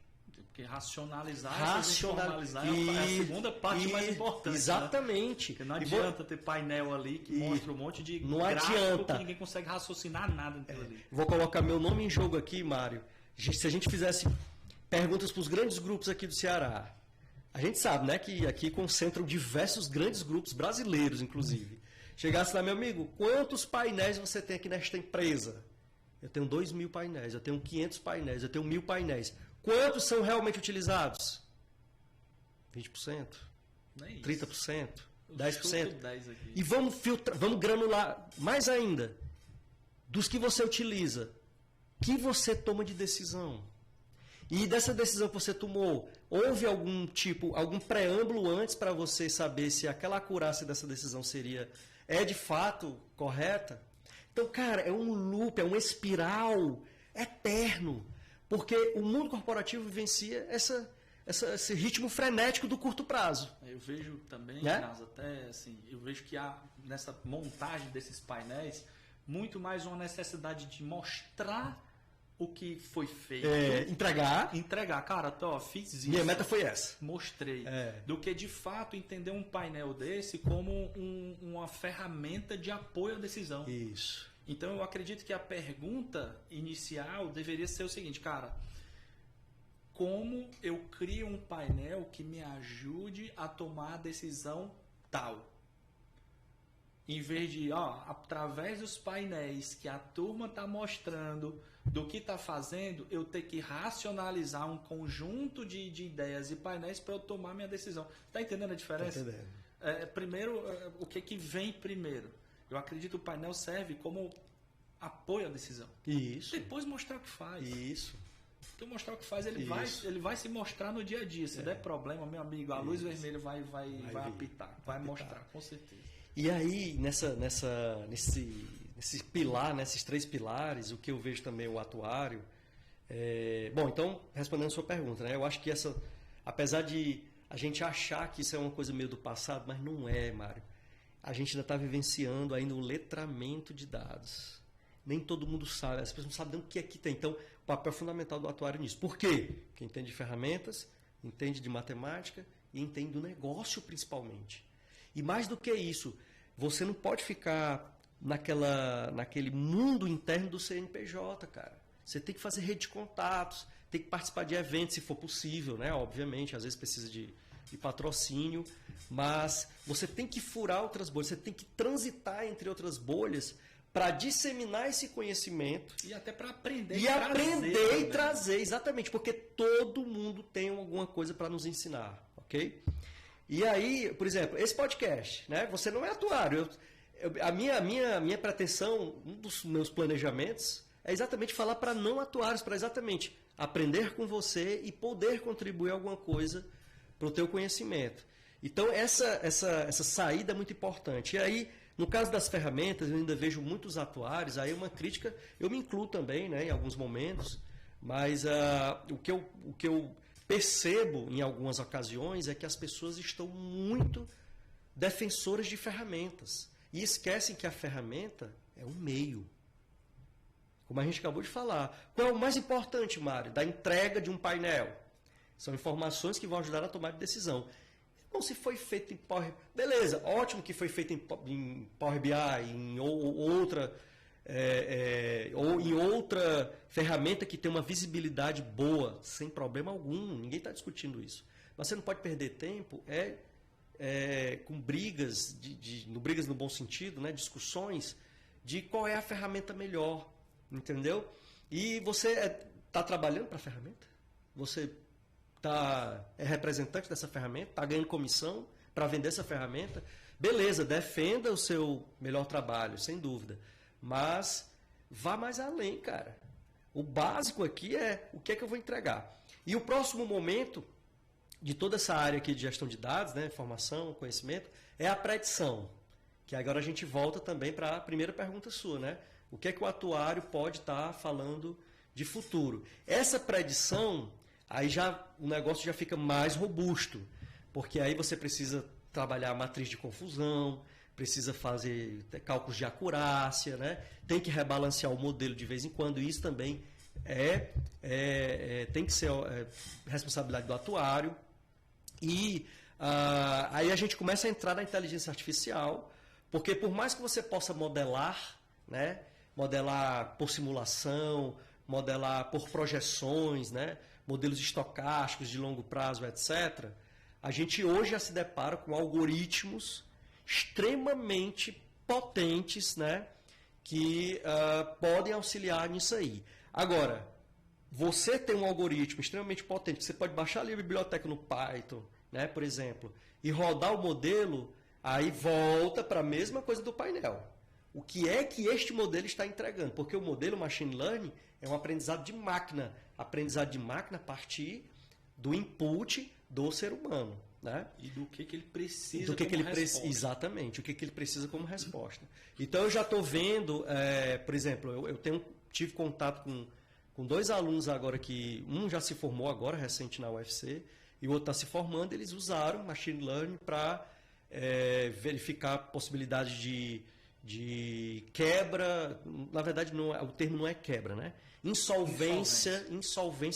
Porque racionalizar e formalizar é a segunda parte mais importante. Exatamente. Né? Porque não adianta ter painel ali que mostra um monte de não gráfico adianta. Que ninguém consegue raciocinar nada daquilo ali. Vou colocar meu nome em jogo aqui, Mário. Se a gente fizesse perguntas para os grandes grupos aqui do Ceará, a gente sabe, né, que aqui concentram diversos grandes grupos brasileiros, inclusive. Chegasse lá, meu amigo, quantos painéis você tem aqui nesta empresa? Eu tenho 2.000 painéis, eu tenho 500 painéis, eu tenho 1.000 painéis. Quantos são realmente utilizados? 20%? 30%? 10%? E vamos filtrar, vamos granular mais ainda. Dos que você utiliza, que você toma de decisão? E dessa decisão que você tomou, houve algum preâmbulo antes para você saber se aquela acurácia dessa decisão é de fato correta? Então, cara, é um loop, é uma espiral eterno. Porque o mundo corporativo vivencia esse ritmo frenético do curto prazo. Eu vejo também, né? até assim, eu vejo que há nessa montagem desses painéis muito mais uma necessidade de mostrar o que foi feito. Entregar. Cara, fiz isso. Minha meta foi essa. Mostrei. Do que, de fato, entender um painel desse como uma ferramenta de apoio à decisão. Isso. Então, eu acredito que a pergunta inicial deveria ser o seguinte, cara, como eu crio um painel que me ajude a tomar a decisão tal? Em vez de, através dos painéis que a turma está mostrando do que está fazendo, eu ter que racionalizar um conjunto de ideias e painéis para eu tomar minha decisão. Está entendendo a diferença? Estou entendendo. Primeiro, o que vem primeiro? Eu acredito que o painel serve como apoio à decisão. Isso. Depois mostrar o que faz. Isso. Então, mostrar o que faz, ele vai se mostrar no dia a dia. Se der problema, meu amigo, a luz vermelha vai apitar, vai mostrar, com certeza. E aí, nesse pilar, nesses 3 pilares, o que eu vejo também o atuário. Bom, então, respondendo a sua pergunta, né? Eu acho que apesar de a gente achar que isso é uma coisa meio do passado, mas não é, Mário. A gente ainda está vivenciando ainda o letramento de dados. Nem todo mundo sabe, as pessoas não sabem o que é que tem. Então, o papel fundamental do atuário nisso. Por quê? Porque entende de ferramentas, entende de matemática e entende do negócio principalmente. E mais do que isso, você não pode ficar naquele mundo interno do CNPJ, cara. Você tem que fazer rede de contatos, tem que participar de eventos, se for possível, né? Obviamente, às vezes precisa de patrocínio, mas você tem que furar outras bolhas, você tem que transitar entre outras bolhas para disseminar esse conhecimento. E até para aprender e trazer, exatamente, porque todo mundo tem alguma coisa para nos ensinar, ok? E aí, por exemplo, esse podcast, né? Você não é atuário. A minha pretensão, um dos meus planejamentos, é exatamente falar para não atuários, para exatamente aprender com você e poder contribuir alguma coisa para o teu conhecimento. Então, essa saída é muito importante. E aí, no caso das ferramentas, eu ainda vejo muitos atuários, aí uma crítica, eu me incluo também, né, em alguns momentos, mas o que eu percebo em algumas ocasiões é que as pessoas estão muito defensoras de ferramentas e esquecem que a ferramenta é um meio. Como a gente acabou de falar. Qual é o mais importante, Mário, da entrega de um painel? São informações que vão ajudar a tomar decisão. Então, se foi feito em Power... Beleza, ótimo que foi feito em Power BI, ou em outra ferramenta que tem uma visibilidade boa, sem problema algum, ninguém está discutindo isso. Mas você não pode perder tempo com brigas, brigas no bom sentido, né, discussões de qual é a ferramenta melhor, entendeu? E você está trabalhando para a ferramenta? Você é representante dessa ferramenta? Está ganhando comissão para vender essa ferramenta? Beleza, defenda o seu melhor trabalho, sem dúvida. Mas vá mais além, cara. O básico aqui é o que é que eu vou entregar. E o próximo momento de toda essa área aqui de gestão de dados, né, informação, conhecimento, é a predição. Que agora a gente volta também para a primeira pergunta sua, né? O que é que o atuário pode estar falando de futuro? Essa predição, aí o negócio já fica mais robusto, porque aí você precisa trabalhar a matriz de confusão, precisa fazer cálculos de acurácia, né? Tem que rebalancear o modelo de vez em quando, e isso também tem que ser responsabilidade do atuário. E aí a gente começa a entrar na inteligência artificial, porque por mais que você possa modelar, né? Modelar por simulação, modelar por projeções, né? Modelos estocásticos de longo prazo, etc., a gente hoje já se depara com algoritmos extremamente potentes, né, que podem auxiliar nisso aí. Agora, você tem um algoritmo extremamente potente, você pode baixar ali a biblioteca no Python, né, por exemplo, e rodar o modelo, aí volta para a mesma coisa do painel. O que é que este modelo está entregando? Porque o modelo Machine Learning é um aprendizado de máquina. Aprendizado de máquina a partir do input do ser humano. Né? E do que ele precisa como resposta. Exatamente, o que ele precisa como resposta. Então eu já estou vendo, por exemplo, eu tive contato com com 2 alunos agora que um já se formou agora, recente na UFC, e o outro está se formando, eles usaram Machine Learning para verificar a possibilidade de quebra, na verdade o termo não é quebra, né? Insolvência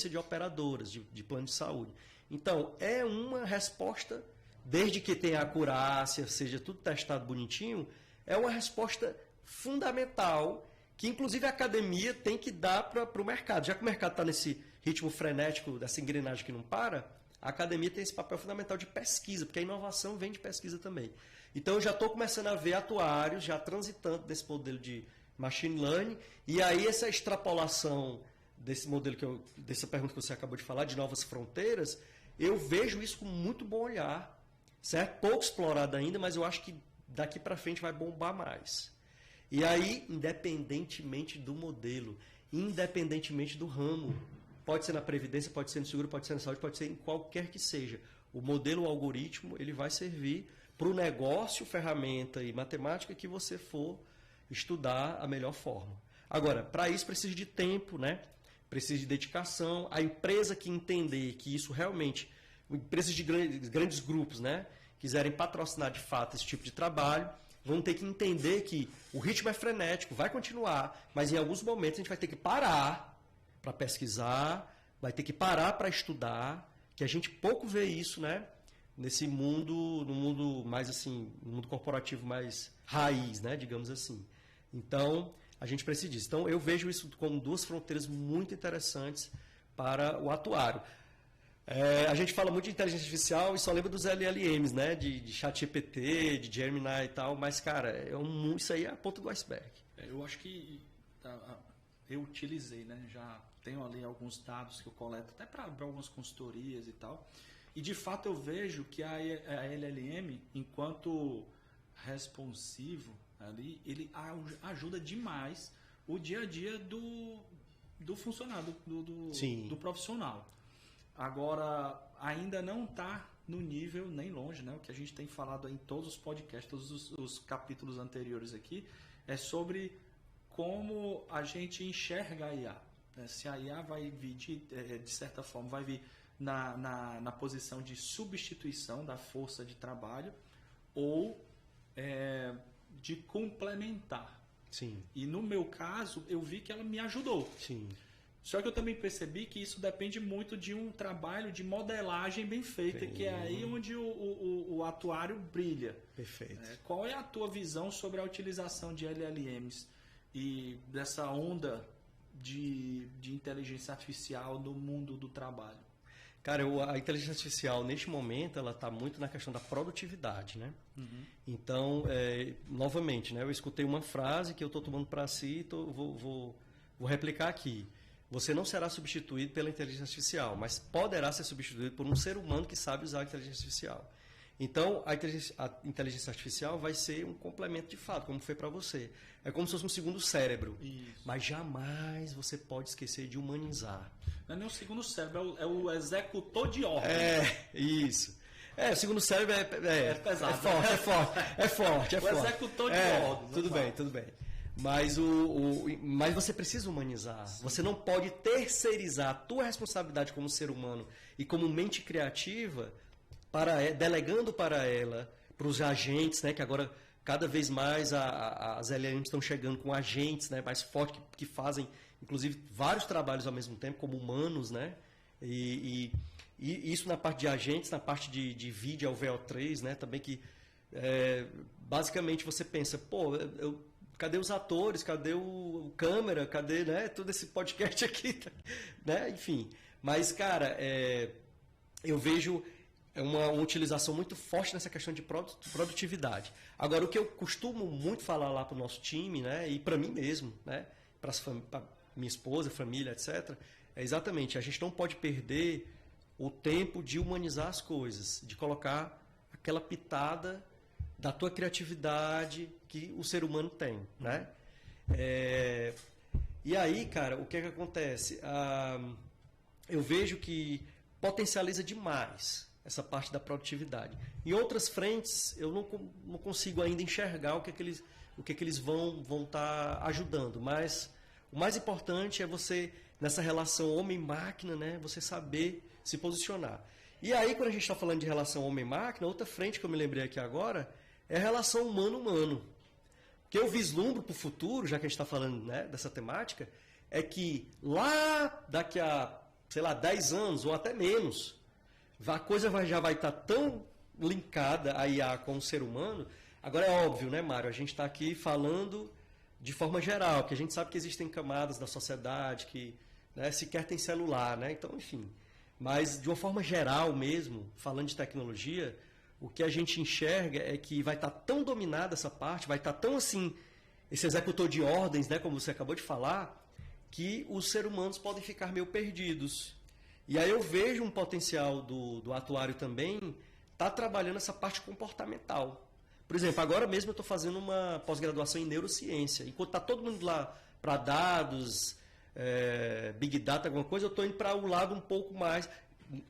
de operadoras de plano de saúde. Então, é uma resposta, desde que tenha acurácia, seja tudo testado bonitinho, é uma resposta fundamental que, inclusive, a academia tem que dar para o mercado. Já que o mercado está nesse ritmo frenético, dessa engrenagem que não para, a academia tem esse papel fundamental de pesquisa, porque a inovação vem de pesquisa também. Então, eu já estou começando a ver atuários já transitando desse modelo de Machine Learning, e aí essa extrapolação desse modelo, dessa pergunta que você acabou de falar, de novas fronteiras, eu vejo isso com muito bom olhar, certo? Pouco explorado ainda, mas eu acho que daqui para frente vai bombar mais. E aí, independentemente do modelo, independentemente do ramo, pode ser na previdência, pode ser no seguro, pode ser na saúde, pode ser em qualquer que seja, o modelo, o algoritmo, ele vai servir para o negócio, ferramenta e matemática que você for estudar a melhor forma. Agora, para isso precisa de tempo, né? Precisa de dedicação. A empresa que entender que isso realmente, empresas de grandes grupos, né? Quiserem patrocinar de fato esse tipo de trabalho, vão ter que entender que o ritmo é frenético, vai continuar, mas em alguns momentos a gente vai ter que parar para pesquisar, vai ter que parar para estudar, que a gente pouco vê isso, né? Nesse mundo, no mundo mais assim, no mundo corporativo mais raiz, né? Digamos assim. Então, a gente precisa disso. Então, eu vejo isso como 2 fronteiras muito interessantes para o atuário. A gente fala muito de inteligência artificial e só lembra dos LLMs, né? De ChatGPT, de Gemini e tal, mas, cara, isso aí é a ponta do iceberg. Eu acho que eu utilizei, né? Já tenho ali alguns dados que eu coleto até para algumas consultorias e tal. E, de fato, eu vejo que a LLM, enquanto responsivo, ali, ele ajuda demais o dia a dia do funcionário, do profissional. Agora, ainda não está no nível nem longe, né? O que a gente tem falado em todos os podcasts, todos os capítulos anteriores aqui, é sobre como a gente enxerga a IA. Se a IA vai vir, de certa forma, vai vir na posição de substituição da força de trabalho ou de complementar. Sim. E no meu caso, eu vi que ela me ajudou. Sim. Só que eu também percebi que isso depende muito de um trabalho de modelagem bem feita, que é aí onde o atuário brilha. Perfeito. Qual é a tua visão sobre a utilização de LLMs e dessa onda de inteligência artificial no mundo do trabalho? Cara, a inteligência artificial, neste momento, ela está muito na questão da produtividade, né? Uhum. Então, novamente, né, eu escutei uma frase que eu estou tomando para si e vou replicar aqui. Você não será substituído pela inteligência artificial, mas poderá ser substituído por um ser humano que sabe usar a inteligência artificial. Então, a inteligência artificial vai ser um complemento de fato, como foi para você. É como se fosse um segundo cérebro. Isso. Mas jamais você pode esquecer de humanizar. Não é nem o segundo cérebro, é o executor de ordem. Isso. O segundo cérebro é pesado. É forte. O executor de ordem. Tudo bem. Mas, mas você precisa humanizar. Sim. Você não pode terceirizar a tua responsabilidade como ser humano e como mente criativa, delegando para ela, para os agentes, né, que agora cada vez mais as LLMs estão chegando com agentes, né, mais fortes que fazem, inclusive, vários trabalhos ao mesmo tempo, como humanos, né? E isso na parte de agentes, na parte de vídeo ao VO3, né, também que basicamente você pensa, cadê os atores, cadê o câmera, cadê, né, todo esse podcast aqui, né? Enfim. Mas, cara, eu vejo uma utilização muito forte nessa questão de produtividade. Agora, o que eu costumo muito falar lá para o nosso time, né, e para mim mesmo, né, para minha esposa, família, etc., é exatamente, a gente não pode perder o tempo de humanizar as coisas, de colocar aquela pitada da tua criatividade que o ser humano tem, né? E aí, cara, o que é que acontece? Eu vejo que potencializa demais essa parte da produtividade. Em outras frentes, eu não consigo ainda enxergar o que é que eles vão estar ajudando, mas o mais importante é você nessa relação homem-máquina, né, você saber se posicionar. E aí, quando a gente está falando de relação homem-máquina, outra frente que eu me lembrei aqui agora é a relação humano-humano. O que eu vislumbro para o futuro, já que a gente está falando, né, dessa temática, é que lá daqui a, sei lá, 10 anos ou até menos, a coisa já vai estar tão linkada a IA com o ser humano. Agora é óbvio, né, Mário? A gente está aqui falando de forma geral, que a gente sabe que existem camadas da sociedade que, né, sequer tem celular, né? Então, enfim. Mas de uma forma geral mesmo, falando de tecnologia, o que a gente enxerga é que vai estar tão dominada essa parte, vai estar tão assim, esse executor de ordens, né, como você acabou de falar, que os seres humanos podem ficar meio perdidos. E aí eu vejo um potencial do atuário também tá trabalhando essa parte comportamental. Por exemplo, agora mesmo eu estou fazendo uma pós-graduação em neurociência. Enquanto está todo mundo lá para dados, Big Data, alguma coisa, eu estou indo para um lado um pouco mais.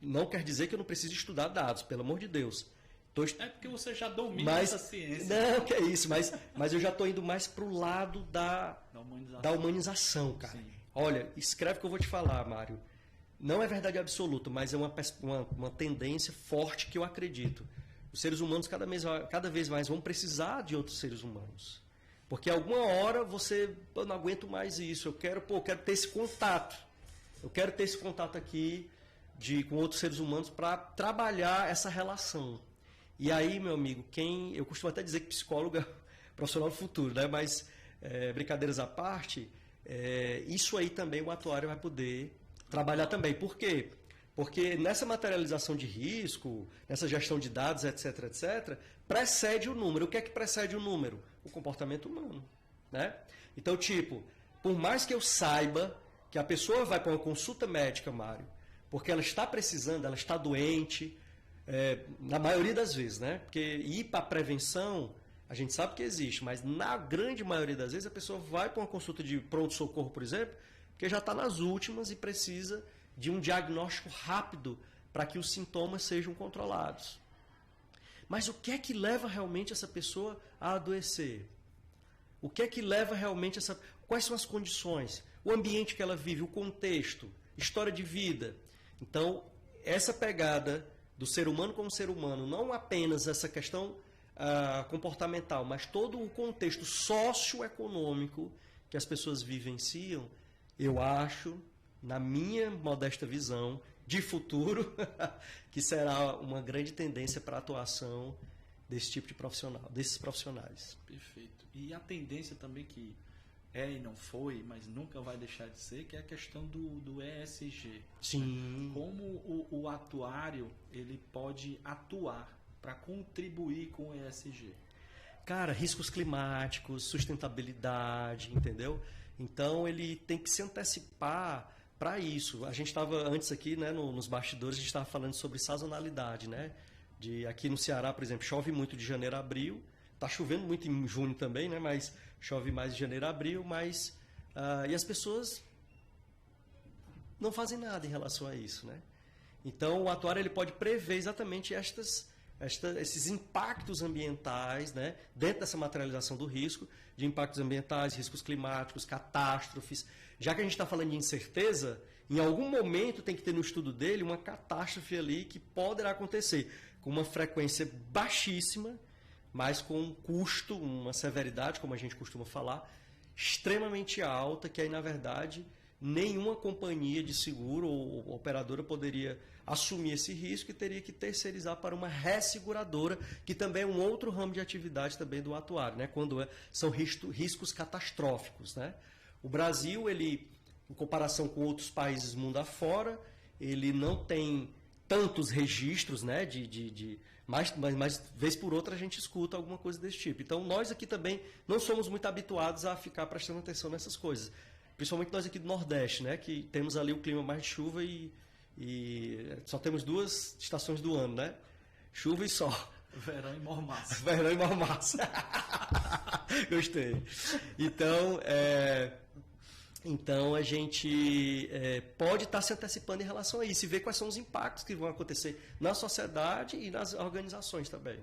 Não quer dizer que eu não preciso estudar dados, pelo amor de Deus. É porque você já domina essa ciência. Não, que é isso, mas eu já estou indo mais para o lado da humanização, cara. Sim. Olha, escreve o que eu vou te falar, Mário. Não é verdade absoluta, mas é uma tendência forte que eu acredito. Os seres humanos cada vez mais vão precisar de outros seres humanos. Porque alguma hora eu não aguento mais isso, eu quero ter esse contato. Eu quero ter esse contato aqui com outros seres humanos para trabalhar essa relação. E aí, meu amigo, eu costumo até dizer que psicólogo é profissional do futuro, né? Mas, brincadeiras à parte, isso aí também o atuário vai poder trabalhar também. Por quê? Porque nessa materialização de risco, nessa gestão de dados, etc., etc., precede o número. O que é que precede o número? O comportamento humano, né? Então, por mais que eu saiba que a pessoa vai para uma consulta médica, Mário, porque ela está precisando, ela está doente, na maioria das vezes, né? Porque ir para a prevenção, a gente sabe que existe, mas na grande maioria das vezes a pessoa vai para uma consulta de pronto-socorro, por exemplo, porque já está nas últimas e precisa de um diagnóstico rápido para que os sintomas sejam controlados. Mas o que é que leva realmente essa pessoa a adoecer? O que é que leva realmente Quais são as condições? O ambiente que ela vive, o contexto, história de vida. Então, essa pegada do ser humano como ser humano, não apenas essa questão comportamental, mas todo o contexto socioeconômico que as pessoas vivenciam, eu acho, na minha modesta visão de futuro, que será uma grande tendência para a atuação desse tipo de profissional, desses profissionais. Perfeito. E a tendência também que e não foi, mas nunca vai deixar de ser, que é a questão do ESG. Sim. Como o atuário ele pode atuar para contribuir com o ESG? Cara, riscos climáticos, sustentabilidade, entendeu? Então ele tem que se antecipar para isso. A gente estava antes aqui, né, nos bastidores, a gente estava falando sobre sazonalidade, né? Aqui no Ceará, por exemplo, chove muito de janeiro a abril. Está chovendo muito em junho também, né? Mas chove mais de janeiro a abril, e as pessoas não fazem nada em relação a isso, né? Então o atuário ele pode prever exatamente esses impactos ambientais, né? Dentro dessa materialização do risco, de impactos ambientais, riscos climáticos, catástrofes. Já que a gente está falando de incerteza, em algum momento tem que ter no estudo dele uma catástrofe ali que poderá acontecer com uma frequência baixíssima, mas com um custo, uma severidade, como a gente costuma falar, extremamente alta, que aí, na verdade, nenhuma companhia de seguro ou operadora poderia assumir esse risco e teria que terceirizar para uma resseguradora, que também é um outro ramo de atividade também do atuário, né? Quando são riscos catastróficos, né? O Brasil, ele, em comparação com outros países mundo afora, ele não tem tantos registros, né, mas vez por outra a gente escuta alguma coisa desse tipo. Então nós aqui também não somos muito habituados a ficar prestando atenção nessas coisas. Principalmente nós aqui do Nordeste, né, que temos ali o clima mais de chuva e só temos 2 estações do ano, né? Chuva e sol. Verão e mormaço. Verão e mormaço. Gostei. Então, a gente pode estar se antecipando em relação a isso e ver quais são os impactos que vão acontecer na sociedade e nas organizações também.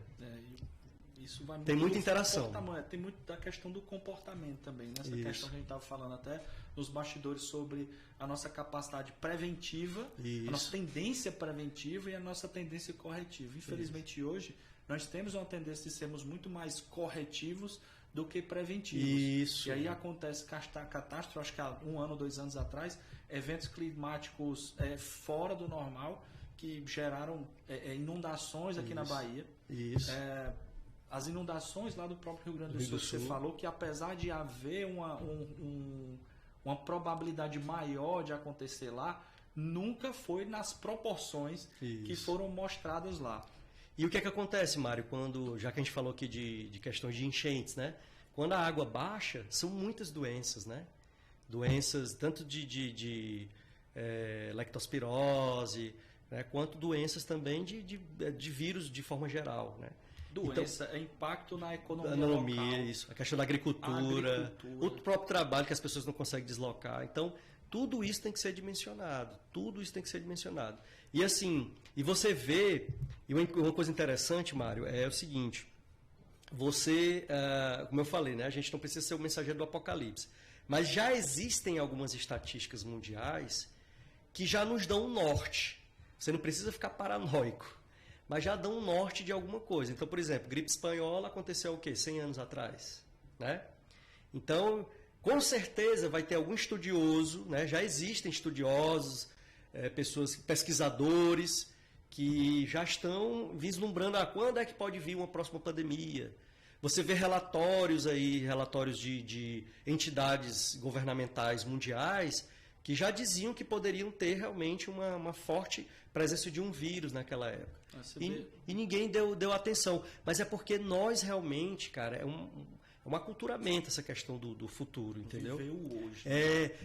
Isso vai muito tem muita do interação. Tem muito da questão do comportamento também, né? Essa Isso. questão que a gente estava falando até nos bastidores sobre a nossa capacidade preventiva, Isso. a nossa tendência preventiva e a nossa tendência corretiva. Infelizmente hoje nós temos uma tendência de sermos muito mais corretivos do que preventivos. Isso. E aí acontece catástrofe, acho que há 1 ano, 2 anos atrás, eventos climáticos fora do normal que geraram inundações aqui na Bahia. Isso. As inundações lá do próprio Rio Grande do Sul, você falou que apesar de haver uma probabilidade maior de acontecer lá, nunca foi nas proporções que foram mostradas lá. E o que é que acontece, Mário, já que a gente falou aqui de questões de enchentes, né? Quando a água baixa, são muitas doenças, né? Doenças tanto de lectospirose, né? Quanto doenças também de vírus de forma geral, né? Doença, então, impacto na economia local. Isso, a questão da agricultura, o próprio trabalho que as pessoas não conseguem deslocar. Então, tudo isso tem que ser dimensionado. E assim, e você vê, e uma coisa interessante, Mário, é o seguinte, você, como eu falei, né, a gente não precisa ser o mensageiro do apocalipse, mas já existem algumas estatísticas mundiais que já nos dão um norte. Você não precisa ficar paranoico, mas já dão um norte de alguma coisa. Então, por exemplo, gripe espanhola aconteceu o quê? 100 anos atrás, né? Então, com certeza vai ter algum estudioso, né? Já existem estudiosos, pessoas, pesquisadores, que já estão vislumbrando quando é que pode vir uma próxima pandemia. Você vê relatórios de entidades governamentais mundiais que já diziam que poderiam ter realmente uma forte presença de um vírus naquela época. E ninguém deu atenção. Mas é porque nós realmente, cara, é um aculturamento essa questão do futuro, entendeu? Viver o hoje.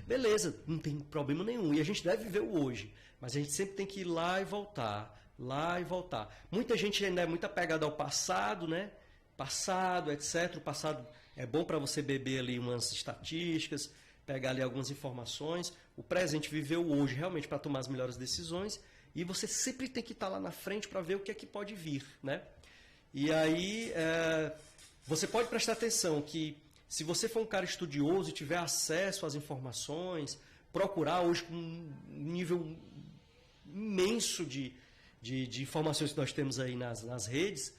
Beleza, não tem problema nenhum. E a gente deve viver o hoje. Mas a gente sempre tem que ir lá e voltar. Muita gente ainda é muito apegada ao passado, né? Passado, etc. O passado é bom para você beber ali umas estatísticas, pegar ali algumas informações. O presente, viver o hoje realmente para tomar as melhores decisões. E você sempre tem que estar lá na frente para ver o que é que pode vir, né? E aí, você pode prestar atenção que se você for um cara estudioso e tiver acesso às informações, procurar hoje com um nível imenso de informações que nós temos aí nas redes,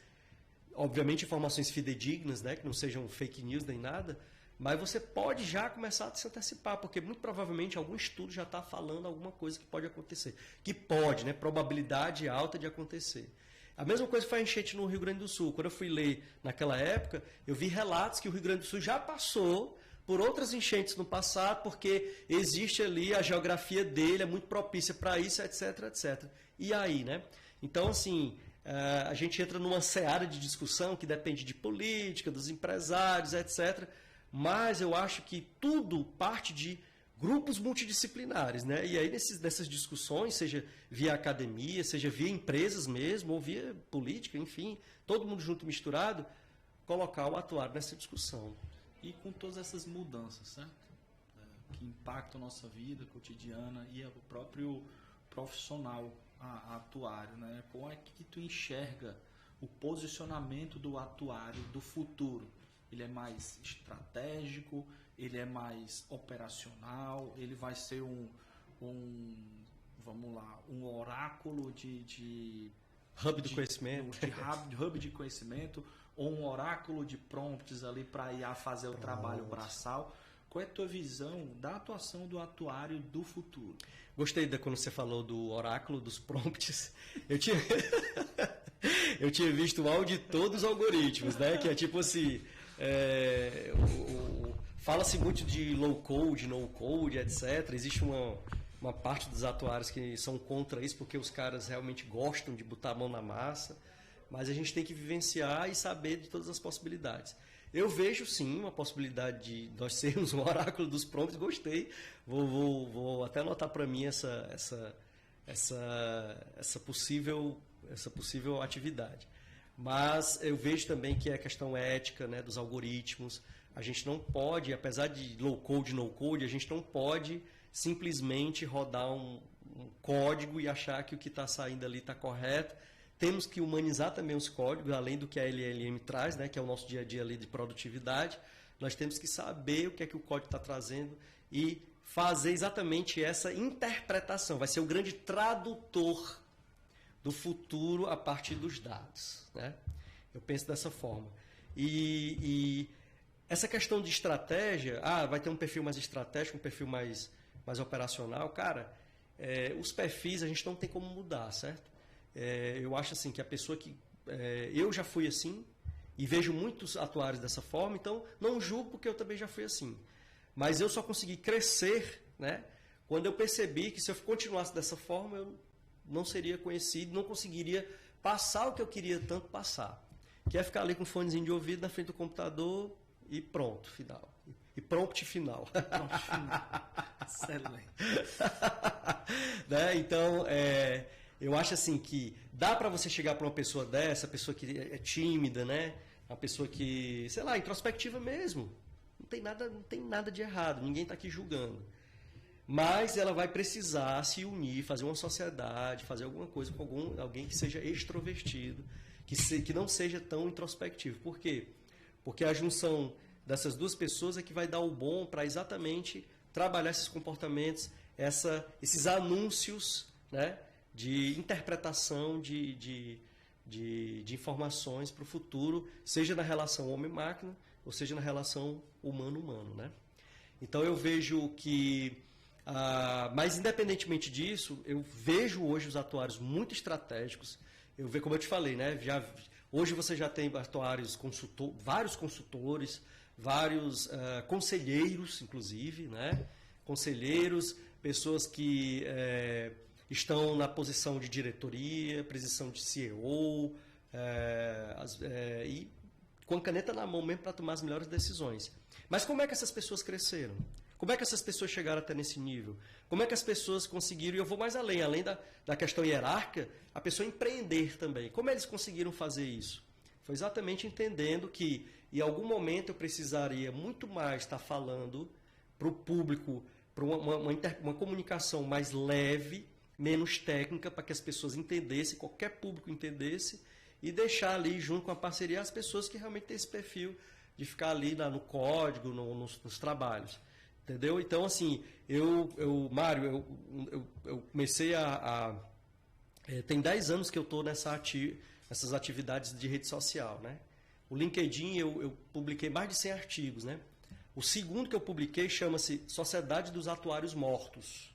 obviamente informações fidedignas, né, que não sejam fake news nem nada, mas você pode já começar a se antecipar, porque muito provavelmente algum estudo já está falando alguma coisa que pode acontecer. Que pode, né? Probabilidade alta de acontecer. A mesma coisa foi a enchente no Rio Grande do Sul. Quando eu fui ler naquela época, eu vi relatos que o Rio Grande do Sul já passou por outras enchentes no passado, porque existe ali a geografia dele, é muito propícia para isso, etc, etc. E aí, né? Então, assim, a gente entra numa seara de discussão que depende de política, dos empresários, etc. Mas eu acho que tudo parte de grupos multidisciplinares, né? E aí nessas discussões, seja via academia, seja via empresas mesmo, ou via política, enfim, todo mundo junto misturado, colocar o atuário nessa discussão. E com todas essas mudanças, certo? Que impactam a nossa vida cotidiana e o próprio profissional atuário, né? Como é que tu enxerga o posicionamento do atuário do futuro? Ele é mais estratégico, ele é mais operacional, ele vai ser um oráculo de hub de conhecimento, hub de conhecimento, ou um oráculo de prompts ali para ir a fazer o trabalho braçal. Qual é a tua visão da atuação do atuário do futuro? Gostei quando você falou do oráculo dos prompts. Eu tinha visto o auditor dos algoritmos, né? Que é tipo assim, fala-se muito de low code, no code, etc. Existe uma parte dos atuários que são contra isso, porque os caras realmente gostam de botar a mão na massa, mas a gente tem que vivenciar e saber de todas as possibilidades. Eu vejo sim uma possibilidade de nós sermos um oráculo dos prompts, gostei. Vou até anotar para mim essa possível atividade. Mas eu vejo também que é a questão ética, né, dos algoritmos. A gente não pode, apesar de low code, no code, a gente não pode simplesmente rodar um código e achar que o que está saindo ali está correto. temos que humanizar também os códigos, além do que a LLM traz, né, que é o nosso dia a dia ali de produtividade. Nós temos que saber o que é que o código está trazendo e fazer exatamente essa interpretação. Vai ser o grande tradutor do futuro a partir dos dados, né? Eu penso dessa forma. E essa questão de estratégia, vai ter um perfil mais estratégico, um perfil mais operacional, cara, os perfis a gente não tem como mudar, certo? Eu acho assim que a pessoa que... eu já fui assim e vejo muitos atuários dessa forma, então não julgo porque eu também já fui assim. Mas eu só consegui crescer, né, quando eu percebi que se eu continuasse dessa forma, eu não seria conhecido, não conseguiria passar o que eu queria tanto passar. Que é ficar ali com um fonezinho de ouvido na frente do computador e pronto, final. E prompt final. Prompt final. Excelente. Né? Então, eu acho assim que dá para você chegar para uma pessoa dessa, pessoa que é tímida, né? Uma pessoa que, sei lá, introspectiva mesmo. Não tem nada de errado, ninguém está aqui julgando. Mas ela vai precisar se unir, fazer uma sociedade, fazer alguma coisa com alguém que seja extrovertido, que não seja tão introspectivo. Por quê? Porque a junção dessas duas pessoas é que vai dar o bom para exatamente trabalhar esses comportamentos, esses anúncios, né, de interpretação de informações para o futuro, seja na relação homem-máquina, ou seja na relação humano-humano, né? Então eu vejo que, mas independentemente disso, eu vejo hoje os atuários muito estratégicos. Eu vejo, como eu te falei, né? Hoje você já tem atuários, vários consultores, vários conselheiros, inclusive, né? Conselheiros, pessoas que estão na posição de diretoria, posição de CEO, e com a caneta na mão mesmo para tomar as melhores decisões. Mas como é que essas pessoas cresceram? Como é que essas pessoas chegaram até nesse nível? Como é que as pessoas conseguiram, e eu vou mais além da questão hierárquica, a pessoa empreender também. Como eles conseguiram fazer isso? Foi exatamente entendendo que em algum momento eu precisaria muito mais estar falando para o público, para uma comunicação mais leve, menos técnica, para que as pessoas entendessem, qualquer público entendesse, e deixar ali, junto com a parceria, as pessoas que realmente têm esse perfil de ficar ali no código, nos trabalhos. Entendeu? Então, assim, Mário, eu comecei tem 10 anos que eu estou nessas atividades de rede social, né? O LinkedIn, eu publiquei mais de 100 artigos, né? O segundo que eu publiquei chama-se Sociedade dos Atuários Mortos,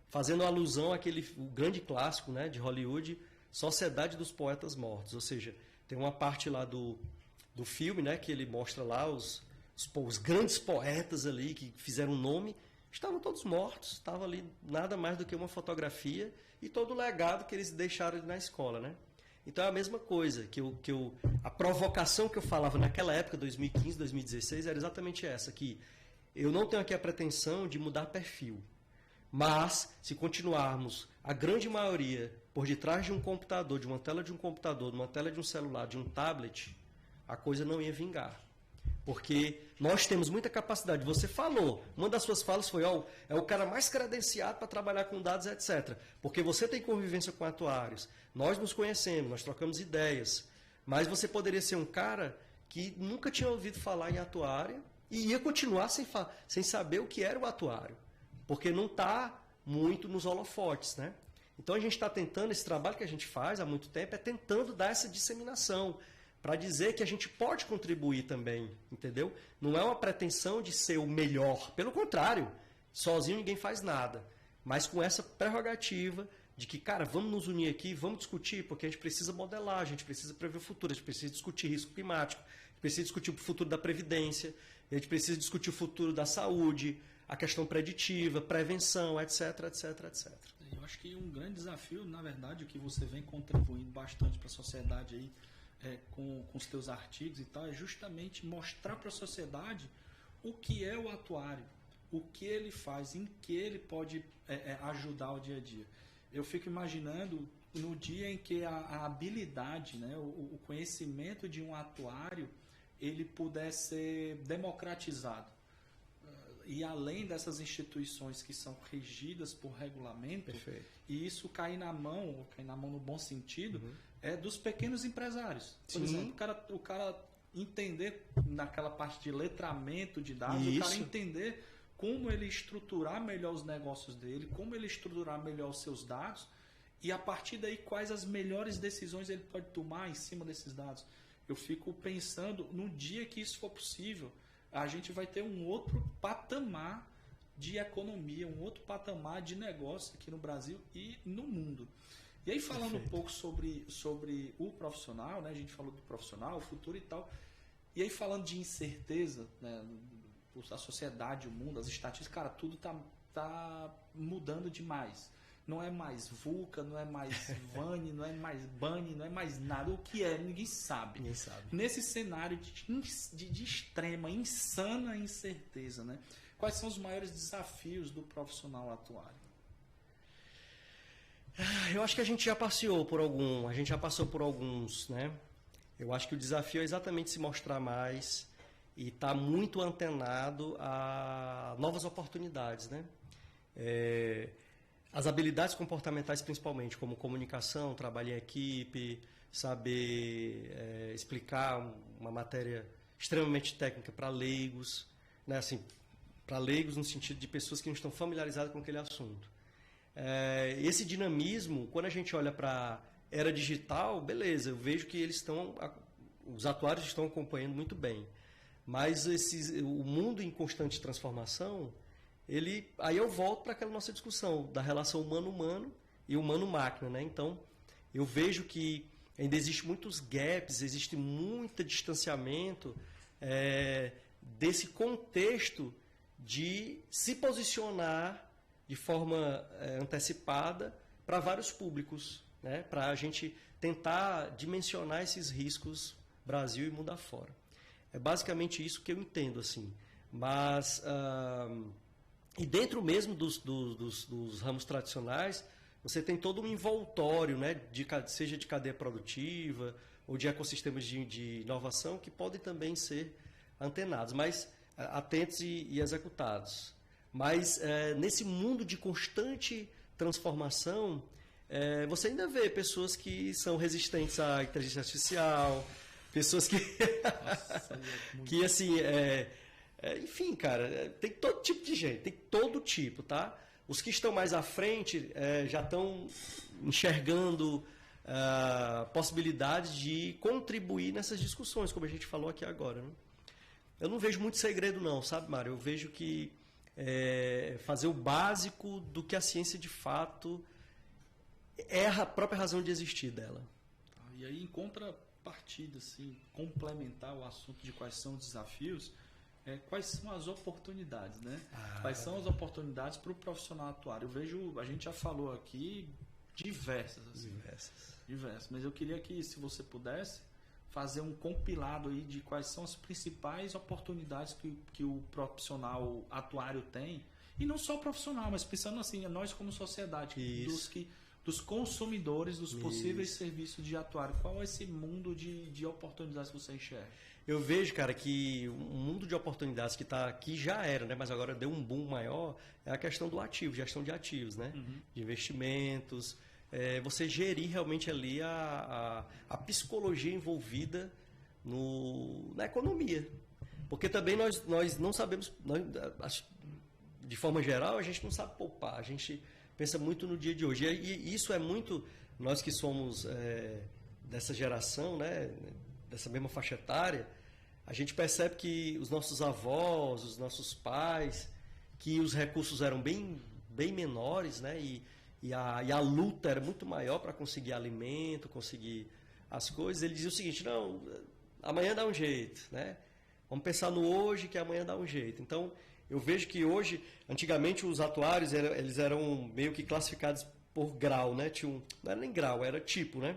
fazendo alusão o grande clássico, né, de Hollywood, Sociedade dos Poetas Mortos. Ou seja, tem uma parte lá do filme, né, que ele mostra lá os grandes poetas ali que fizeram nome, estavam todos mortos, estava ali nada mais do que uma fotografia e todo o legado que eles deixaram ali na escola, né? Então é a mesma coisa, a provocação que eu falava naquela época, 2015, 2016, era exatamente essa, que eu não tenho aqui a pretensão de mudar perfil, mas se continuarmos, a grande maioria, por detrás de um computador, de uma tela de um computador, de uma tela de um celular, de um tablet, a coisa não ia vingar. Porque nós temos muita capacidade. Você falou, uma das suas falas foi, é o cara mais credenciado para trabalhar com dados, etc. Porque você tem convivência com atuários. Nós nos conhecemos, nós trocamos ideias. Mas você poderia ser um cara que nunca tinha ouvido falar em atuário e ia continuar sem saber o que era o atuário. Porque não está muito nos holofotes, né? Então a gente está tentando, esse trabalho que a gente faz há muito tempo, é tentando dar essa disseminação, para dizer que a gente pode contribuir também, entendeu? Não é uma pretensão de ser o melhor, pelo contrário, sozinho ninguém faz nada, mas com essa prerrogativa de que, cara, vamos nos unir aqui, vamos discutir, porque a gente precisa modelar, a gente precisa prever o futuro, a gente precisa discutir risco climático, a gente precisa discutir o futuro da previdência, a gente precisa discutir o futuro da saúde, a questão preditiva, prevenção, etc, etc, etc. Eu acho que um grande desafio, na verdade, que você vem contribuindo bastante para a sociedade aí, com os teus artigos e tal, é justamente mostrar para a sociedade o que é o atuário, o que ele faz, em que ele pode ajudar o dia a dia. Eu fico imaginando no dia em que a habilidade, né, o conhecimento de um atuário, ele puder ser democratizado. E além dessas instituições que são regidas por regulamento, perfeito, e isso cair na mão no bom sentido, é dos pequenos empresários. Por exemplo, o cara entender naquela parte de letramento de dados, o cara entender como ele estruturar melhor os negócios dele, como ele estruturar melhor os seus dados e a partir daí quais as melhores decisões ele pode tomar em cima desses dados. Eu fico pensando, no dia que isso for possível, a gente vai ter um outro patamar de economia, um outro patamar de negócio aqui no Brasil e no mundo. E aí falando um pouco sobre o profissional, né? A gente falou do profissional, o futuro e tal, e aí falando de incerteza, né? A sociedade, o mundo, as estatísticas, cara, tudo tá mudando demais. Não é mais VUCA, não é mais VANI, não é mais BANI, não é mais nada. O que é? Ninguém sabe. Ninguém sabe. Nesse cenário de extrema, insana incerteza, né? Quais são os maiores desafios do profissional atuário? Eu acho que a gente já passou por alguns, né? Eu acho que o desafio é exatamente se mostrar mais e estar muito antenado a novas oportunidades, né? As habilidades comportamentais principalmente, como comunicação, trabalho em equipe, saber explicar uma matéria extremamente técnica para leigos, né? Assim, para leigos no sentido de pessoas que não estão familiarizadas com aquele assunto. Esse dinamismo, quando a gente olha para a era digital, beleza, eu vejo que os atuários estão acompanhando muito bem. Mas o mundo em constante transformação, aí eu volto para aquela nossa discussão da relação humano-humano e humano-máquina, né? Então, eu vejo que ainda existem muitos gaps, existe muito distanciamento desse contexto de se posicionar de forma antecipada para vários públicos, né? Para a gente tentar dimensionar esses riscos Brasil e mundo afora. É basicamente isso que eu entendo, assim. Mas, e dentro mesmo dos ramos tradicionais, você tem todo um envoltório, né? Seja de cadeia produtiva ou de ecossistemas de inovação que podem também ser antenados, mas atentos e executados. Mas nesse mundo de constante transformação, você ainda vê pessoas que são resistentes à inteligência artificial, pessoas que que assim enfim, cara, tem todo tipo de gente, tem todo tipo, tá? Os que estão mais à frente já estão enxergando possibilidades de contribuir nessas discussões, como a gente falou aqui agora, né? Eu não vejo muito segredo não, sabe, Mário? Eu vejo que fazer o básico do que a ciência de fato é a própria razão de existir dela. E aí, em contrapartida, assim, complementar o assunto de quais são os desafios, quais são as oportunidades, né? Quais são as oportunidades para o profissional atuário? Eu vejo, a gente já falou aqui diversas, assim, diversas. Mas eu queria que, se você pudesse, fazer um compilado aí de quais são as principais oportunidades que o profissional atuário tem. E não só o profissional, mas pensando assim, nós como sociedade, dos consumidores, dos possíveis serviços de atuário. Qual é esse mundo de oportunidades que você enxerga? Eu vejo, cara, que um mundo de oportunidades que já era, né, mas agora deu um boom maior, é a questão do ativo, gestão de ativos, né? De investimentos. Você gerir realmente ali a psicologia envolvida na economia. Porque também nós não sabemos, de forma geral, a gente não sabe poupar, a gente pensa muito no dia de hoje. E isso é muito, nós que somos dessa geração, né, dessa mesma faixa etária, a gente percebe que os nossos avós, os nossos pais, que os recursos eram bem menores, né, e a luta era muito maior para conseguir alimento, conseguir as coisas. Ele dizia o seguinte: não, amanhã dá um jeito, né? Vamos pensar no hoje, que amanhã dá um jeito. Então, eu vejo que hoje, antigamente os atuários eles eram meio que classificados por grau, né? Não era nem grau, era tipo, né?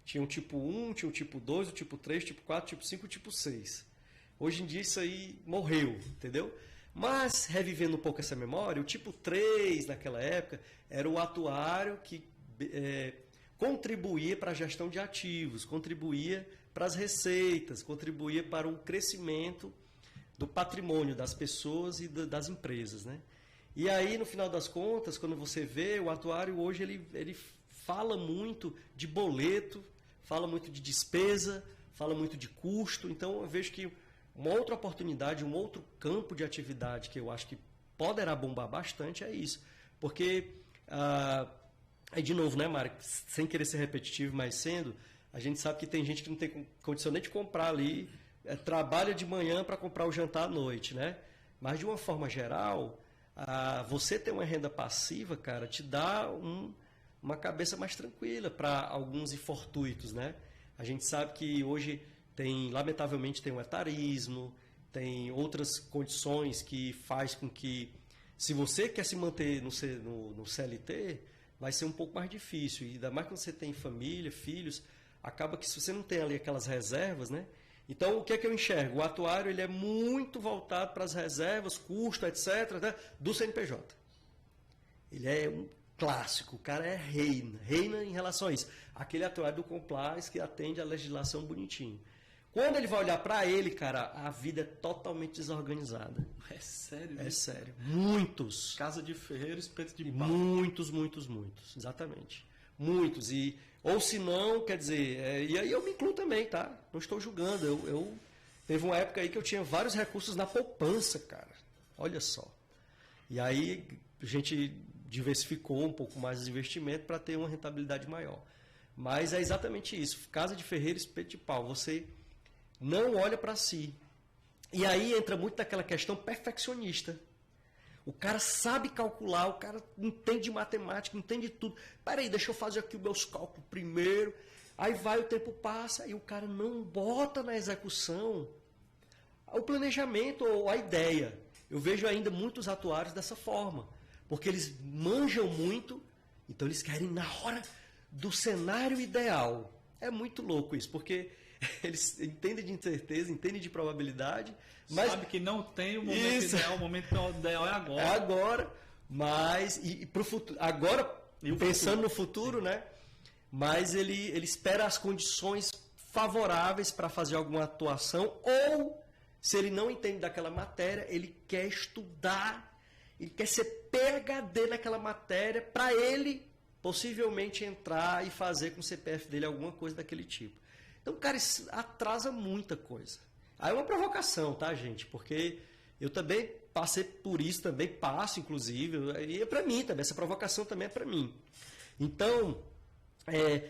Tinha o tipo 1, tinha o tipo 2, o tipo 3, o tipo 4, o tipo 5 e o tipo 6. Hoje em dia isso aí morreu, entendeu? Mas, revivendo um pouco essa memória, o tipo 3 naquela época era o atuário que contribuía para a gestão de ativos, contribuía para as receitas, contribuía para o crescimento do patrimônio das pessoas e das empresas, né? E aí, no final das contas, quando você vê, o atuário hoje ele fala muito de boleto, fala muito de despesa, fala muito de custo. Então, eu vejo que uma outra oportunidade, um outro campo de atividade que eu acho que poderá bombar bastante é isso. Porque, aí de novo, né, Mário, sem querer ser repetitivo, mas sendo, a gente sabe que tem gente que não tem condição nem de comprar ali, trabalha de manhã para comprar o jantar à noite, né? Mas, de uma forma geral, você ter uma renda passiva, cara, te dá uma cabeça mais tranquila para alguns infortúnitos, né? A gente sabe que hoje lamentavelmente, tem o etarismo, tem outras condições que faz com que, se você quer se manter no CLT, vai ser um pouco mais difícil. E ainda mais quando você tem família, filhos, acaba que se você não tem ali aquelas reservas, né? Então, o que é que eu enxergo? O atuário ele é muito voltado para as reservas, custo, etc., né, do CNPJ. Ele é um clássico, o cara reina em relação a isso. Aquele atuário do compliance que atende a legislação bonitinho. Quando ele vai olhar para ele, cara, a vida é totalmente desorganizada. É sério? É sério. Muitos. Casa de ferreiro, espeto de pau. Muitos. Exatamente. Muitos. Ou se não, quer dizer, e aí eu me incluo também, tá? Não estou julgando. Teve uma época aí que eu tinha vários recursos na poupança, cara. Olha só. E aí a gente diversificou um pouco mais os investimentos para ter uma rentabilidade maior. Mas é exatamente isso. Casa de ferreiro, espeto de pau. Você não olha para si. E aí entra muito naquela questão perfeccionista. O cara sabe calcular, o cara entende matemática, entende tudo. Peraí, deixa eu fazer aqui os meus cálculos primeiro. Aí vai, o tempo passa e o cara não bota na execução o planejamento ou a ideia. Eu vejo ainda muitos atuários dessa forma. Porque eles manjam muito, então eles querem na hora do cenário ideal. É muito louco isso, porque eles entendem de incerteza, entendem de probabilidade, mas sabe que não tem o momento ideal, o momento ideal é agora. É agora, mas pro futuro, agora pensando no futuro, né? Mas ele espera as condições favoráveis para fazer alguma atuação, ou se ele não entende daquela matéria, ele quer estudar, ele quer ser PhD naquela matéria para ele possivelmente entrar e fazer com o CPF dele alguma coisa daquele tipo. Então, cara, isso atrasa muita coisa. Aí é uma provocação, tá, gente? Porque eu também passei por isso, também passo, inclusive, e é para mim também, essa provocação também é para mim. Então,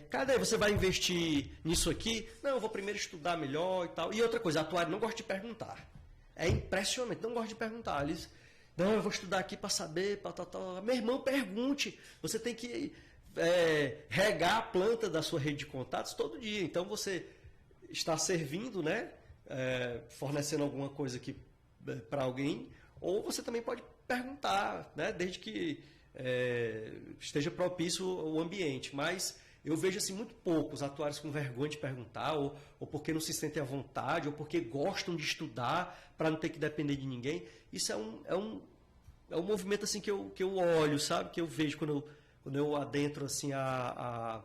cadê? Você vai investir nisso aqui? Não, eu vou primeiro estudar melhor e tal. E outra coisa, atuário não gosta de perguntar. É impressionante, não gosta de perguntar. Eles, não, eu vou estudar aqui para saber, tal. Meu irmão, pergunte. Você tem que regar a planta da sua rede de contatos todo dia. Então, você está servindo, né? Fornecendo alguma coisa aqui para alguém, ou você também pode perguntar, né? Desde que esteja propício o ambiente. Mas eu vejo assim, muito poucos atuários com vergonha de perguntar, ou porque não se sentem à vontade, ou porque gostam de estudar para não ter que depender de ninguém. Isso é um movimento assim que eu olho, sabe? Que eu vejo quando eu adentro assim, a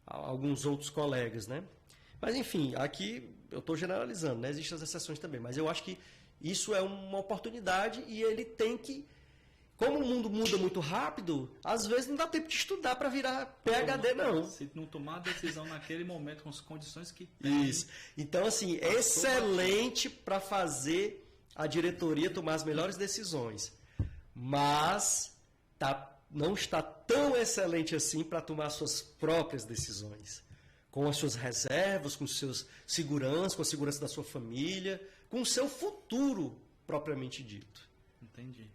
alguns outros colegas, né? Mas enfim, aqui eu estou generalizando, né? Existem as exceções também, mas eu acho que isso é uma oportunidade e ele tem que... Como o mundo muda muito rápido, às vezes não dá tempo de estudar para virar PhD, não. Se não tomar a decisão naquele momento, com as condições que tem... Isso. Então, assim, é excelente para fazer a diretoria tomar as melhores decisões. Mas não está tão excelente assim para tomar suas próprias decisões. Com as suas reservas, com seus seguranças, com a segurança da sua família, com o seu futuro propriamente dito. Entendi.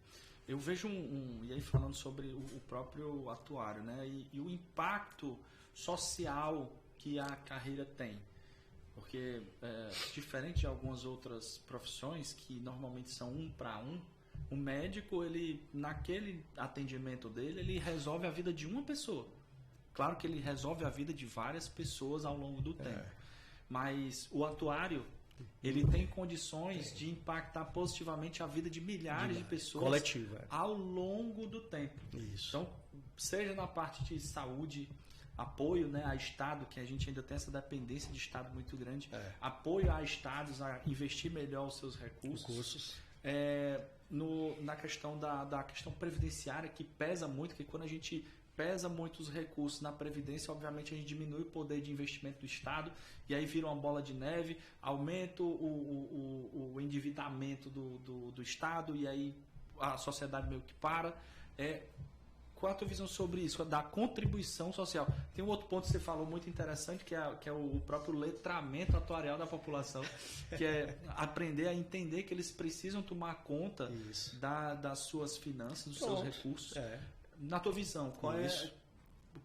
Eu vejo e aí falando sobre o próprio atuário, né? E o impacto social que a carreira tem. Porque, diferente de algumas outras profissões que normalmente são 1 para 1, o médico, ele, naquele atendimento dele, ele resolve a vida de uma pessoa. Claro que ele resolve a vida de várias pessoas ao longo do tempo. Mas o atuário, ele tem condições de impactar positivamente a vida de milhares de pessoas coletivo, ao longo do tempo. Isso. Então, seja na parte de saúde, apoio, né, a Estado, que a gente ainda tem essa dependência de Estado muito grande, apoio a Estados a investir melhor os seus recursos. Na questão da questão previdenciária, que pesa muito, que quando a gente pesa muito os recursos na Previdência, obviamente a gente diminui o poder de investimento do Estado e aí vira uma bola de neve, aumenta o endividamento do Estado e aí a sociedade meio que para. Qual a tua visão sobre isso, da contribuição social? Tem um outro ponto que você falou muito interessante, que é o próprio letramento atuarial da população, que é aprender a entender que eles precisam tomar conta das suas finanças, dos seus recursos. Na tua visão, qual é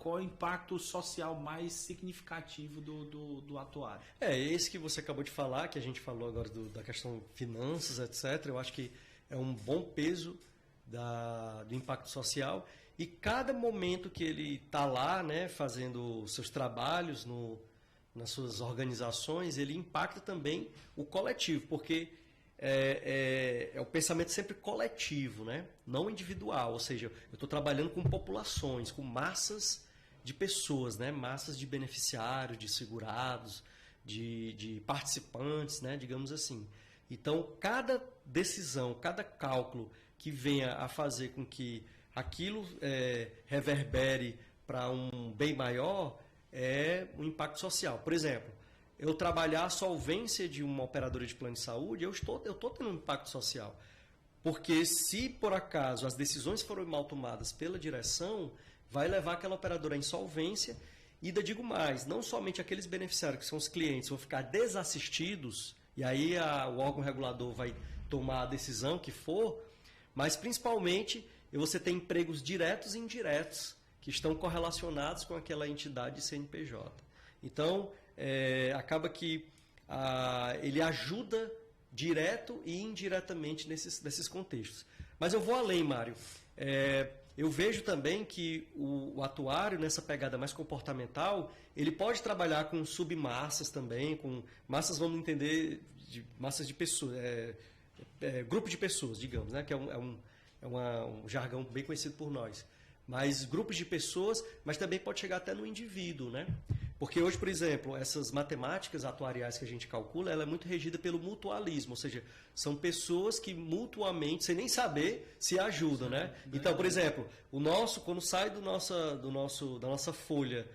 o impacto social mais significativo do atuário? Esse que você acabou de falar, que a gente falou agora da questão finanças, etc. Eu acho que é um bom peso do impacto social. E cada momento que ele está lá, né, fazendo os seus trabalhos nas suas organizações, ele impacta também o coletivo, porque é o pensamento sempre coletivo, né, não individual. Ou seja, eu estou trabalhando com populações, com massas de pessoas, né, massas de beneficiários, de segurados, de participantes, né, digamos assim. Então, cada decisão, cada cálculo que venha a fazer com que aquilo reverbere para um bem maior é um impacto social. Por exemplo, eu trabalhar a solvência de uma operadora de plano de saúde, eu estou tendo um impacto social. Porque se por acaso as decisões forem mal tomadas pela direção, vai levar aquela operadora à insolvência. E ainda digo mais, não somente aqueles beneficiários que são os clientes vão ficar desassistidos, e aí o órgão regulador vai tomar a decisão que for, mas principalmente você tem empregos diretos e indiretos que estão correlacionados com aquela entidade de CNPJ. Então, acaba que ele ajuda direto e indiretamente nesses contextos. Mas eu vou além, Mário. Eu vejo também que o atuário, nessa pegada mais comportamental, ele pode trabalhar com submassas também, com massas, vamos entender, massas de pessoas, grupo de pessoas, digamos, né, que é um jargão bem conhecido por nós. Mas grupos de pessoas, mas também pode chegar até no indivíduo, né? Porque hoje, por exemplo, essas matemáticas atuariais que a gente calcula, ela é muito regida pelo mutualismo, ou seja, são pessoas que mutuamente, sem nem saber, se ajudam, né? Então, por exemplo, quando sai da nossa folha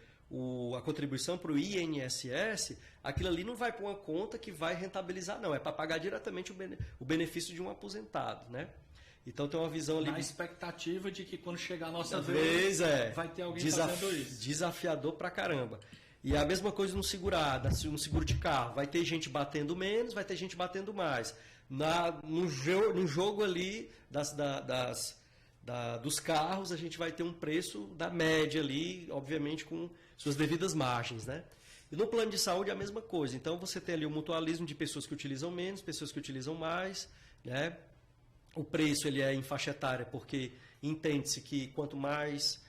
a contribuição para o INSS, aquilo ali não vai para uma conta que vai rentabilizar, não. É para pagar diretamente o benefício de um aposentado, né? Então tem uma visão ali. Na expectativa de que quando chegar a nossa vez, vai ter alguém fazendo isso. Desafiador pra caramba. E a mesma coisa no segurado, no seguro de carro. Vai ter gente batendo menos, vai ter gente batendo mais. No jogo ali dos carros, a gente vai ter um preço da média ali, obviamente com suas devidas margens, né? E no plano de saúde é a mesma coisa. Então você tem ali o mutualismo de pessoas que utilizam menos, pessoas que utilizam mais, né? O preço ele é em faixa etária porque entende-se que quanto mais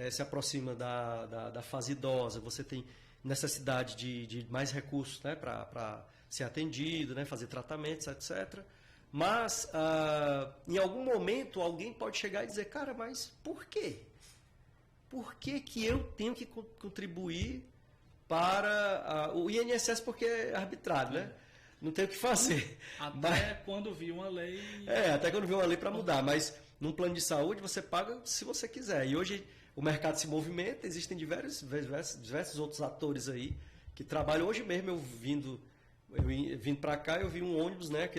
se aproxima da fase idosa, você tem necessidade de mais recursos, né, para ser atendido, né, fazer tratamentos, etc. Mas, em algum momento, alguém pode chegar e dizer, cara, mas por quê? Por que eu tenho que contribuir para o INSS porque é arbitrário, né? Não tem o que fazer. Até quando vir uma lei... até quando vir uma lei para mudar. Mas num plano de saúde você paga se você quiser. E hoje o mercado se movimenta, existem diversos outros atores aí que trabalham. Hoje mesmo eu vindo para cá, eu vi um ônibus, né,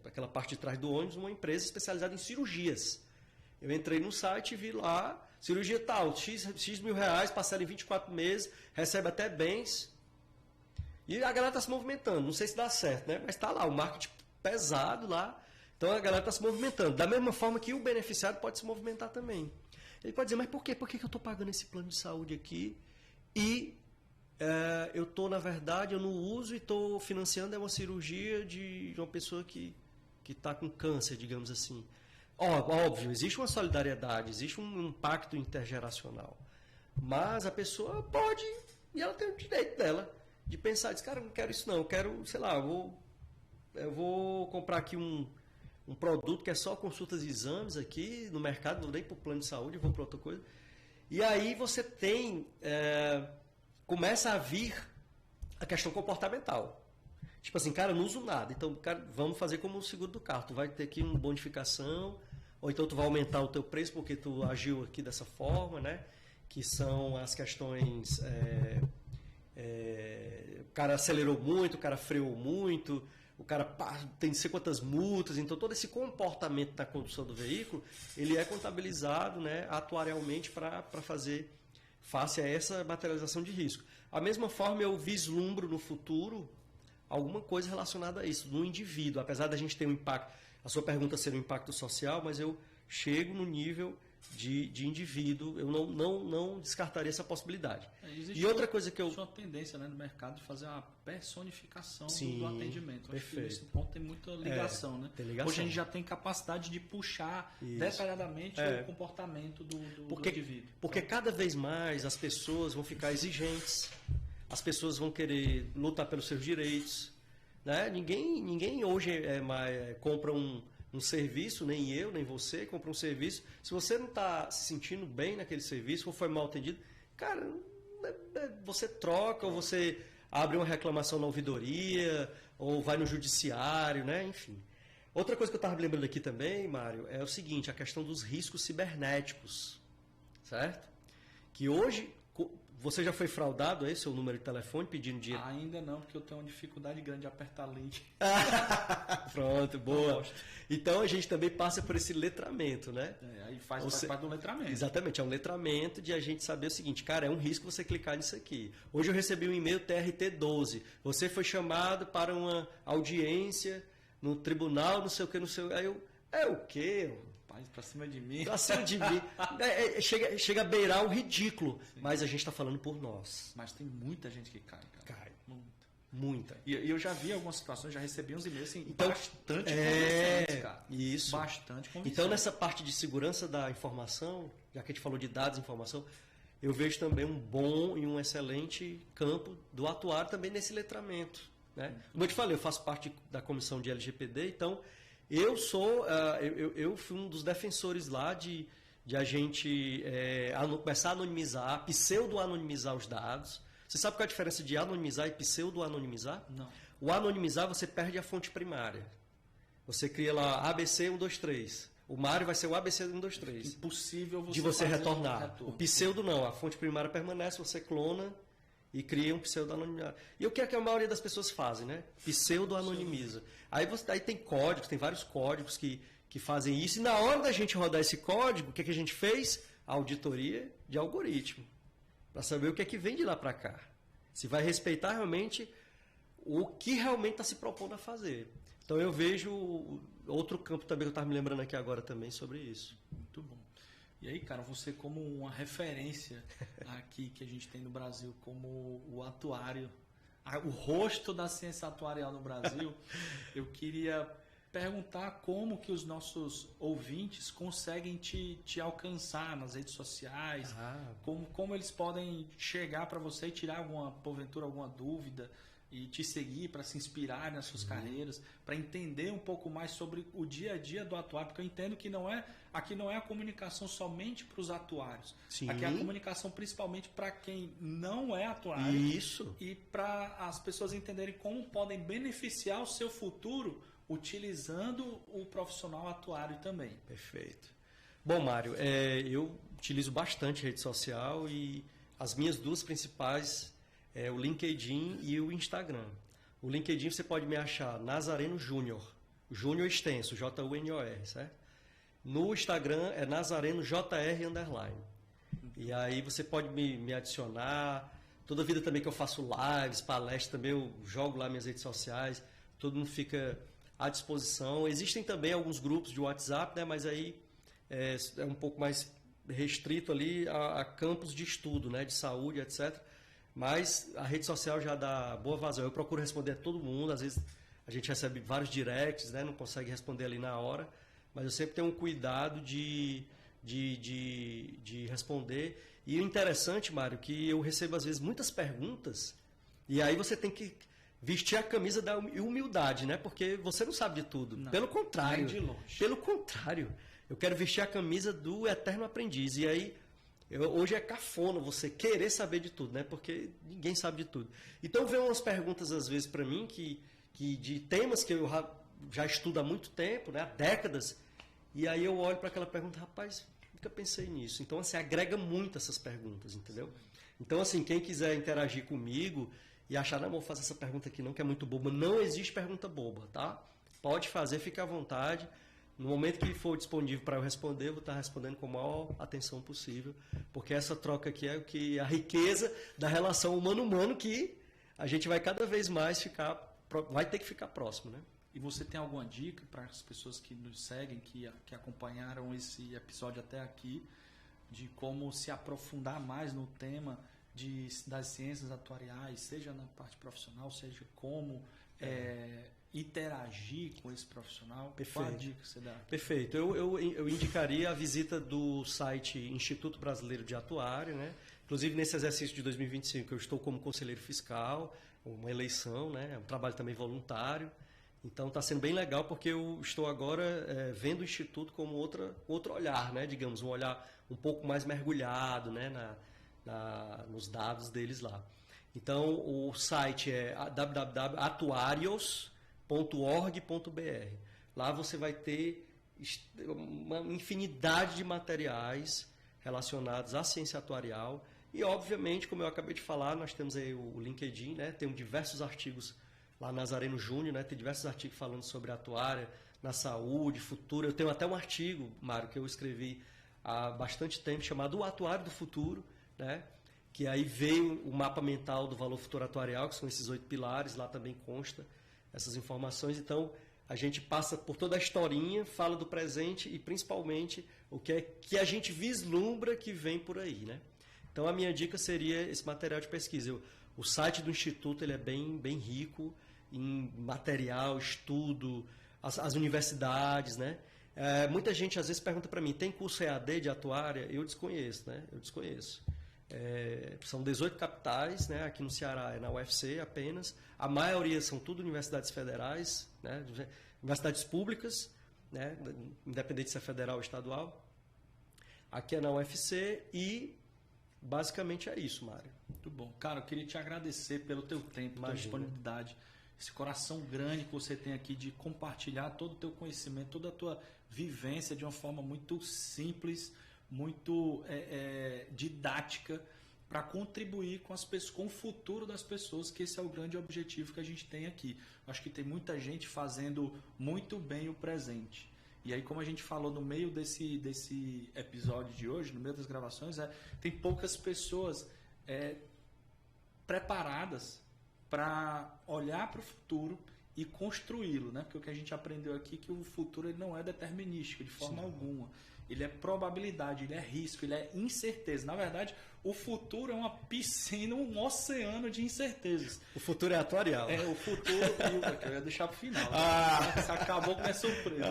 aquela parte de trás do ônibus, uma empresa especializada em cirurgias. Eu entrei no site e vi lá, cirurgia tal, X mil reais, parcela em 24 meses, recebe até bens... E a galera está se movimentando, não sei se dá certo, né? Mas está lá, o marketing pesado lá, então a galera está se movimentando. Da mesma forma que o beneficiário pode se movimentar também. Ele pode dizer, mas por quê? Por que eu estou pagando esse plano de saúde aqui e eu estou, na verdade, eu não uso e estou financiando uma cirurgia de uma pessoa que está com câncer, digamos assim. Óbvio, existe uma solidariedade, existe um pacto intergeracional. Mas a pessoa pode, e ela tem o direito dela, de pensar, diz, cara, eu não quero isso não, eu quero, sei lá, eu vou comprar aqui um produto que é só consultas e exames aqui no mercado, não vou nem para o plano de saúde, eu vou para outra coisa. E aí você tem, começa a vir a questão comportamental. Tipo assim, cara, eu não uso nada, então, cara, vamos fazer como o seguro do carro, tu vai ter aqui uma bonificação ou então tu vai aumentar o teu preço porque tu agiu aqui dessa forma, né? Que são as questões... o cara acelerou muito, o cara freou muito, o cara tem não sei quantas multas, então todo esse comportamento da condução do veículo, ele é contabilizado, né, atuarialmente para fazer face a essa materialização de risco. A mesma forma eu vislumbro no futuro alguma coisa relacionada a isso, no indivíduo, apesar da gente ter um impacto, a sua pergunta ser um impacto social, mas eu chego no nível de indivíduo, eu não descartaria essa possibilidade. Existe e outra coisa que eu... uma tendência, né, no mercado de fazer uma personificação Sim, do atendimento. Perfeito. Acho que nesse ponto tem muita ligação, né? Tem ligação. Hoje a gente já tem capacidade de puxar detalhadamente o comportamento do indivíduo. Porque cada vez mais as pessoas vão ficar exigentes, as pessoas vão querer lutar pelos seus direitos, né? Ninguém hoje compra um serviço, nem eu, nem você, compra um serviço. Se você não está se sentindo bem naquele serviço ou foi mal atendido, cara, você troca ou você abre uma reclamação na ouvidoria ou vai no judiciário, né? Enfim. Outra coisa que eu estava me lembrando aqui também, Mário, é o seguinte, a questão dos riscos cibernéticos, certo? Que hoje... Você já foi fraudado aí, seu número de telefone, pedindo dinheiro? Ainda não, porque eu tenho uma dificuldade grande de apertar link. Pronto, boa. Então a gente também passa por esse letramento, né? Aí faz parte do letramento. Exatamente, é um letramento de a gente saber o seguinte, cara, é um risco você clicar nisso aqui. Hoje eu recebi um e-mail TRT12, você foi chamado para uma audiência no tribunal, não sei o que, não sei o que. Aí eu, o quê? Pra cima de mim. Pra cima de mim. Chega a beirar o ridículo. Sim. Mas a gente está falando por nós. Mas tem muita gente que cai, cara. Cai. Muita. E eu já vi algumas situações, já recebi uns e-mails assim, então, bastante convincentes, cara. Isso. Bastante convincentes. Então, nessa parte de segurança da informação, já que a gente falou de dados e informação, eu vejo também um bom e um excelente campo do atuário também nesse letramento. Né? Como eu te falei, eu faço parte da comissão de LGPD, então... Eu fui um dos defensores lá de a gente começar a anonimizar, pseudo-anonimizar os dados. Você sabe qual é a diferença de anonimizar e pseudo-anonimizar? Não. O anonimizar, você perde a fonte primária. Você cria lá ABC 123. O Mário vai ser o ABC 123. Impossível de você retornar. O pseudo não, a fonte primária permanece, você clona e cria um pseudo-anonimizado. E o que é que a maioria das pessoas fazem, né? Pseudo-anonimiza. Aí tem códigos, tem vários códigos que fazem isso. E na hora da gente rodar esse código, o que a gente fez? A auditoria de algoritmo. Para saber o que é que vem de lá para cá. Se vai respeitar realmente o que realmente está se propondo a fazer. Então eu vejo outro campo também que eu estava me lembrando aqui agora também sobre isso. Muito bom. E aí, cara, você como uma referência aqui que a gente tem no Brasil, como o atuário, o rosto da ciência atuarial no Brasil, eu queria perguntar como que os nossos ouvintes conseguem te alcançar nas redes sociais, como eles podem chegar para você e tirar porventura alguma dúvida e te seguir para se inspirar nas suas carreiras, para entender um pouco mais sobre o dia a dia do atuário, porque eu entendo que aqui não é a comunicação somente para os atuários. Sim. Aqui é a comunicação principalmente para quem não é atuário. Isso. E para as pessoas entenderem como podem beneficiar o seu futuro utilizando o profissional atuário também. Perfeito. Bom, Mário, eu utilizo bastante rede social e as minhas duas principais é o LinkedIn e o Instagram. O LinkedIn você pode me achar Nazareno Júnior. Júnior extenso, J-U-N-O-R, certo? No Instagram é Nazareno JR_. E aí você pode me adicionar. Toda vida também que eu faço lives, palestras, também eu jogo lá minhas redes sociais. Todo mundo fica à disposição. Existem também alguns grupos de WhatsApp, né? Mas aí é um pouco mais restrito ali a campos de estudo, né? De saúde, etc. Mas a rede social já dá boa vazão. Eu procuro responder a todo mundo. Às vezes a gente recebe vários directs, né? Não consegue responder ali na hora. Mas eu sempre tenho um cuidado de responder. E o interessante, Mário, que eu recebo às vezes muitas perguntas. E aí você tem que vestir a camisa da humildade, né? Porque você não sabe de tudo. Não, pelo contrário. nem de longe. Pelo contrário. Eu quero vestir a camisa do eterno aprendiz. E aí... hoje é cafona você querer saber de tudo, né? Porque ninguém sabe de tudo. Então vem umas perguntas às vezes para mim que de temas que eu já estudo há muito tempo, né? Há décadas, E aí eu olho para aquela pergunta, rapaz, nunca pensei nisso. Então, assim, agrega muito essas perguntas, entendeu? Então, assim, quem quiser interagir comigo e achar, não, vou fazer essa pergunta aqui não, que é muito boba. Não existe pergunta boba, tá? Pode fazer, fique à vontade. No momento que for disponível para eu responder, eu vou estar respondendo com a maior atenção possível, porque essa troca aqui é o que a riqueza da relação humano-humano que a gente vai cada vez mais vai ter que ficar próximo, né? E você tem alguma dica para as pessoas que nos seguem, que acompanharam esse episódio até aqui, de como se aprofundar mais no tema das ciências atuariais, seja na parte profissional, seja como interagir com esse profissional? Perfeito. Qual a dica que você dá? Perfeito. Eu indicaria a visita do site Instituto Brasileiro de Atuária, né? Inclusive nesse exercício de 2025 eu estou como conselheiro fiscal, uma eleição, né? É um trabalho também voluntário. Então está sendo bem legal porque eu estou agora vendo o Instituto como outro olhar, né? Digamos, um olhar um pouco mais mergulhado, né? Nos dados deles lá. Então o site é www.atuarios.org.br. Lá você vai ter uma infinidade de materiais relacionados à ciência atuarial e, obviamente, como eu acabei de falar, nós temos aí o LinkedIn, né? Temos diversos artigos lá Nazareno Júnior, né? Tem diversos artigos falando sobre a atuária na saúde, futuro. Eu tenho até um artigo, Mário, que eu escrevi há bastante tempo, chamado O Atuário do Futuro, né? Que aí veio o mapa mental do valor futuro atuarial, que são esses 8 pilares, lá também consta essas informações. Então, a gente passa por toda a historinha, fala do presente e, principalmente, o que é que a gente vislumbra que vem por aí, né? Então, a minha dica seria esse material de pesquisa. O site do Instituto ele é bem rico em material, estudo, as universidades, né? Muita gente, às vezes, pergunta para mim, tem curso EAD de atuária? Eu desconheço, né? Eu desconheço. São 18 capitais, né? Aqui no Ceará é na UFC apenas. A maioria são tudo universidades federais, né? Universidades públicas, né? Independente se é federal ou estadual. Aqui é na UFC e basicamente é isso, Mário. Muito bom. Cara, eu queria te agradecer pelo teu tempo, pela disponibilidade, esse coração grande que você tem aqui de compartilhar todo o teu conhecimento, toda a tua vivência de uma forma muito simples, muito didática, para contribuir com as pessoas, com o futuro das pessoas, que esse é o grande objetivo que a gente tem aqui. Acho que tem muita gente fazendo muito bem o presente. E aí, como a gente falou no meio desse episódio de hoje, no meio das gravações, tem poucas pessoas preparadas para olhar para o futuro e construí-lo, né? Porque o que a gente aprendeu aqui é que o futuro ele não é determinístico de forma alguma. Ele é probabilidade, ele é risco, ele é incerteza. Na verdade, o futuro é uma piscina, um oceano de incertezas. O futuro é atuarial. O futuro, que eu ia deixar para o final. Você acabou com a surpresa.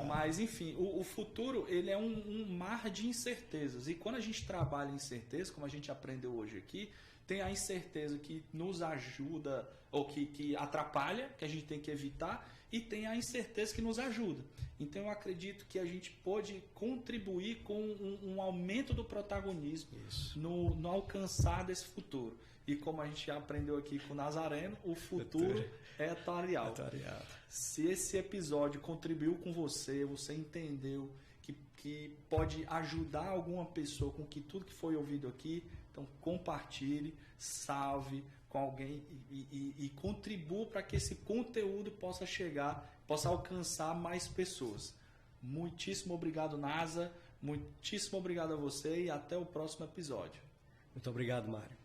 Mas, enfim, o futuro ele é um mar de incertezas. E quando a gente trabalha em incerteza, como a gente aprendeu hoje aqui, tem a incerteza que nos ajuda ou que atrapalha, que a gente tem que evitar, e tem a incerteza que nos ajuda. Então eu acredito que a gente pode contribuir com um aumento do protagonismo no alcançar desse futuro. E como a gente já aprendeu aqui com o Nazareno, o futuro é atuarial. Se esse episódio contribuiu com você, você entendeu que pode ajudar alguma pessoa com que tudo que foi ouvido aqui, então compartilhe, salve com alguém e contribua para que esse conteúdo possa alcançar mais pessoas. Muitíssimo obrigado, NASA. Muitíssimo obrigado a você e até o próximo episódio. Muito obrigado, Mário.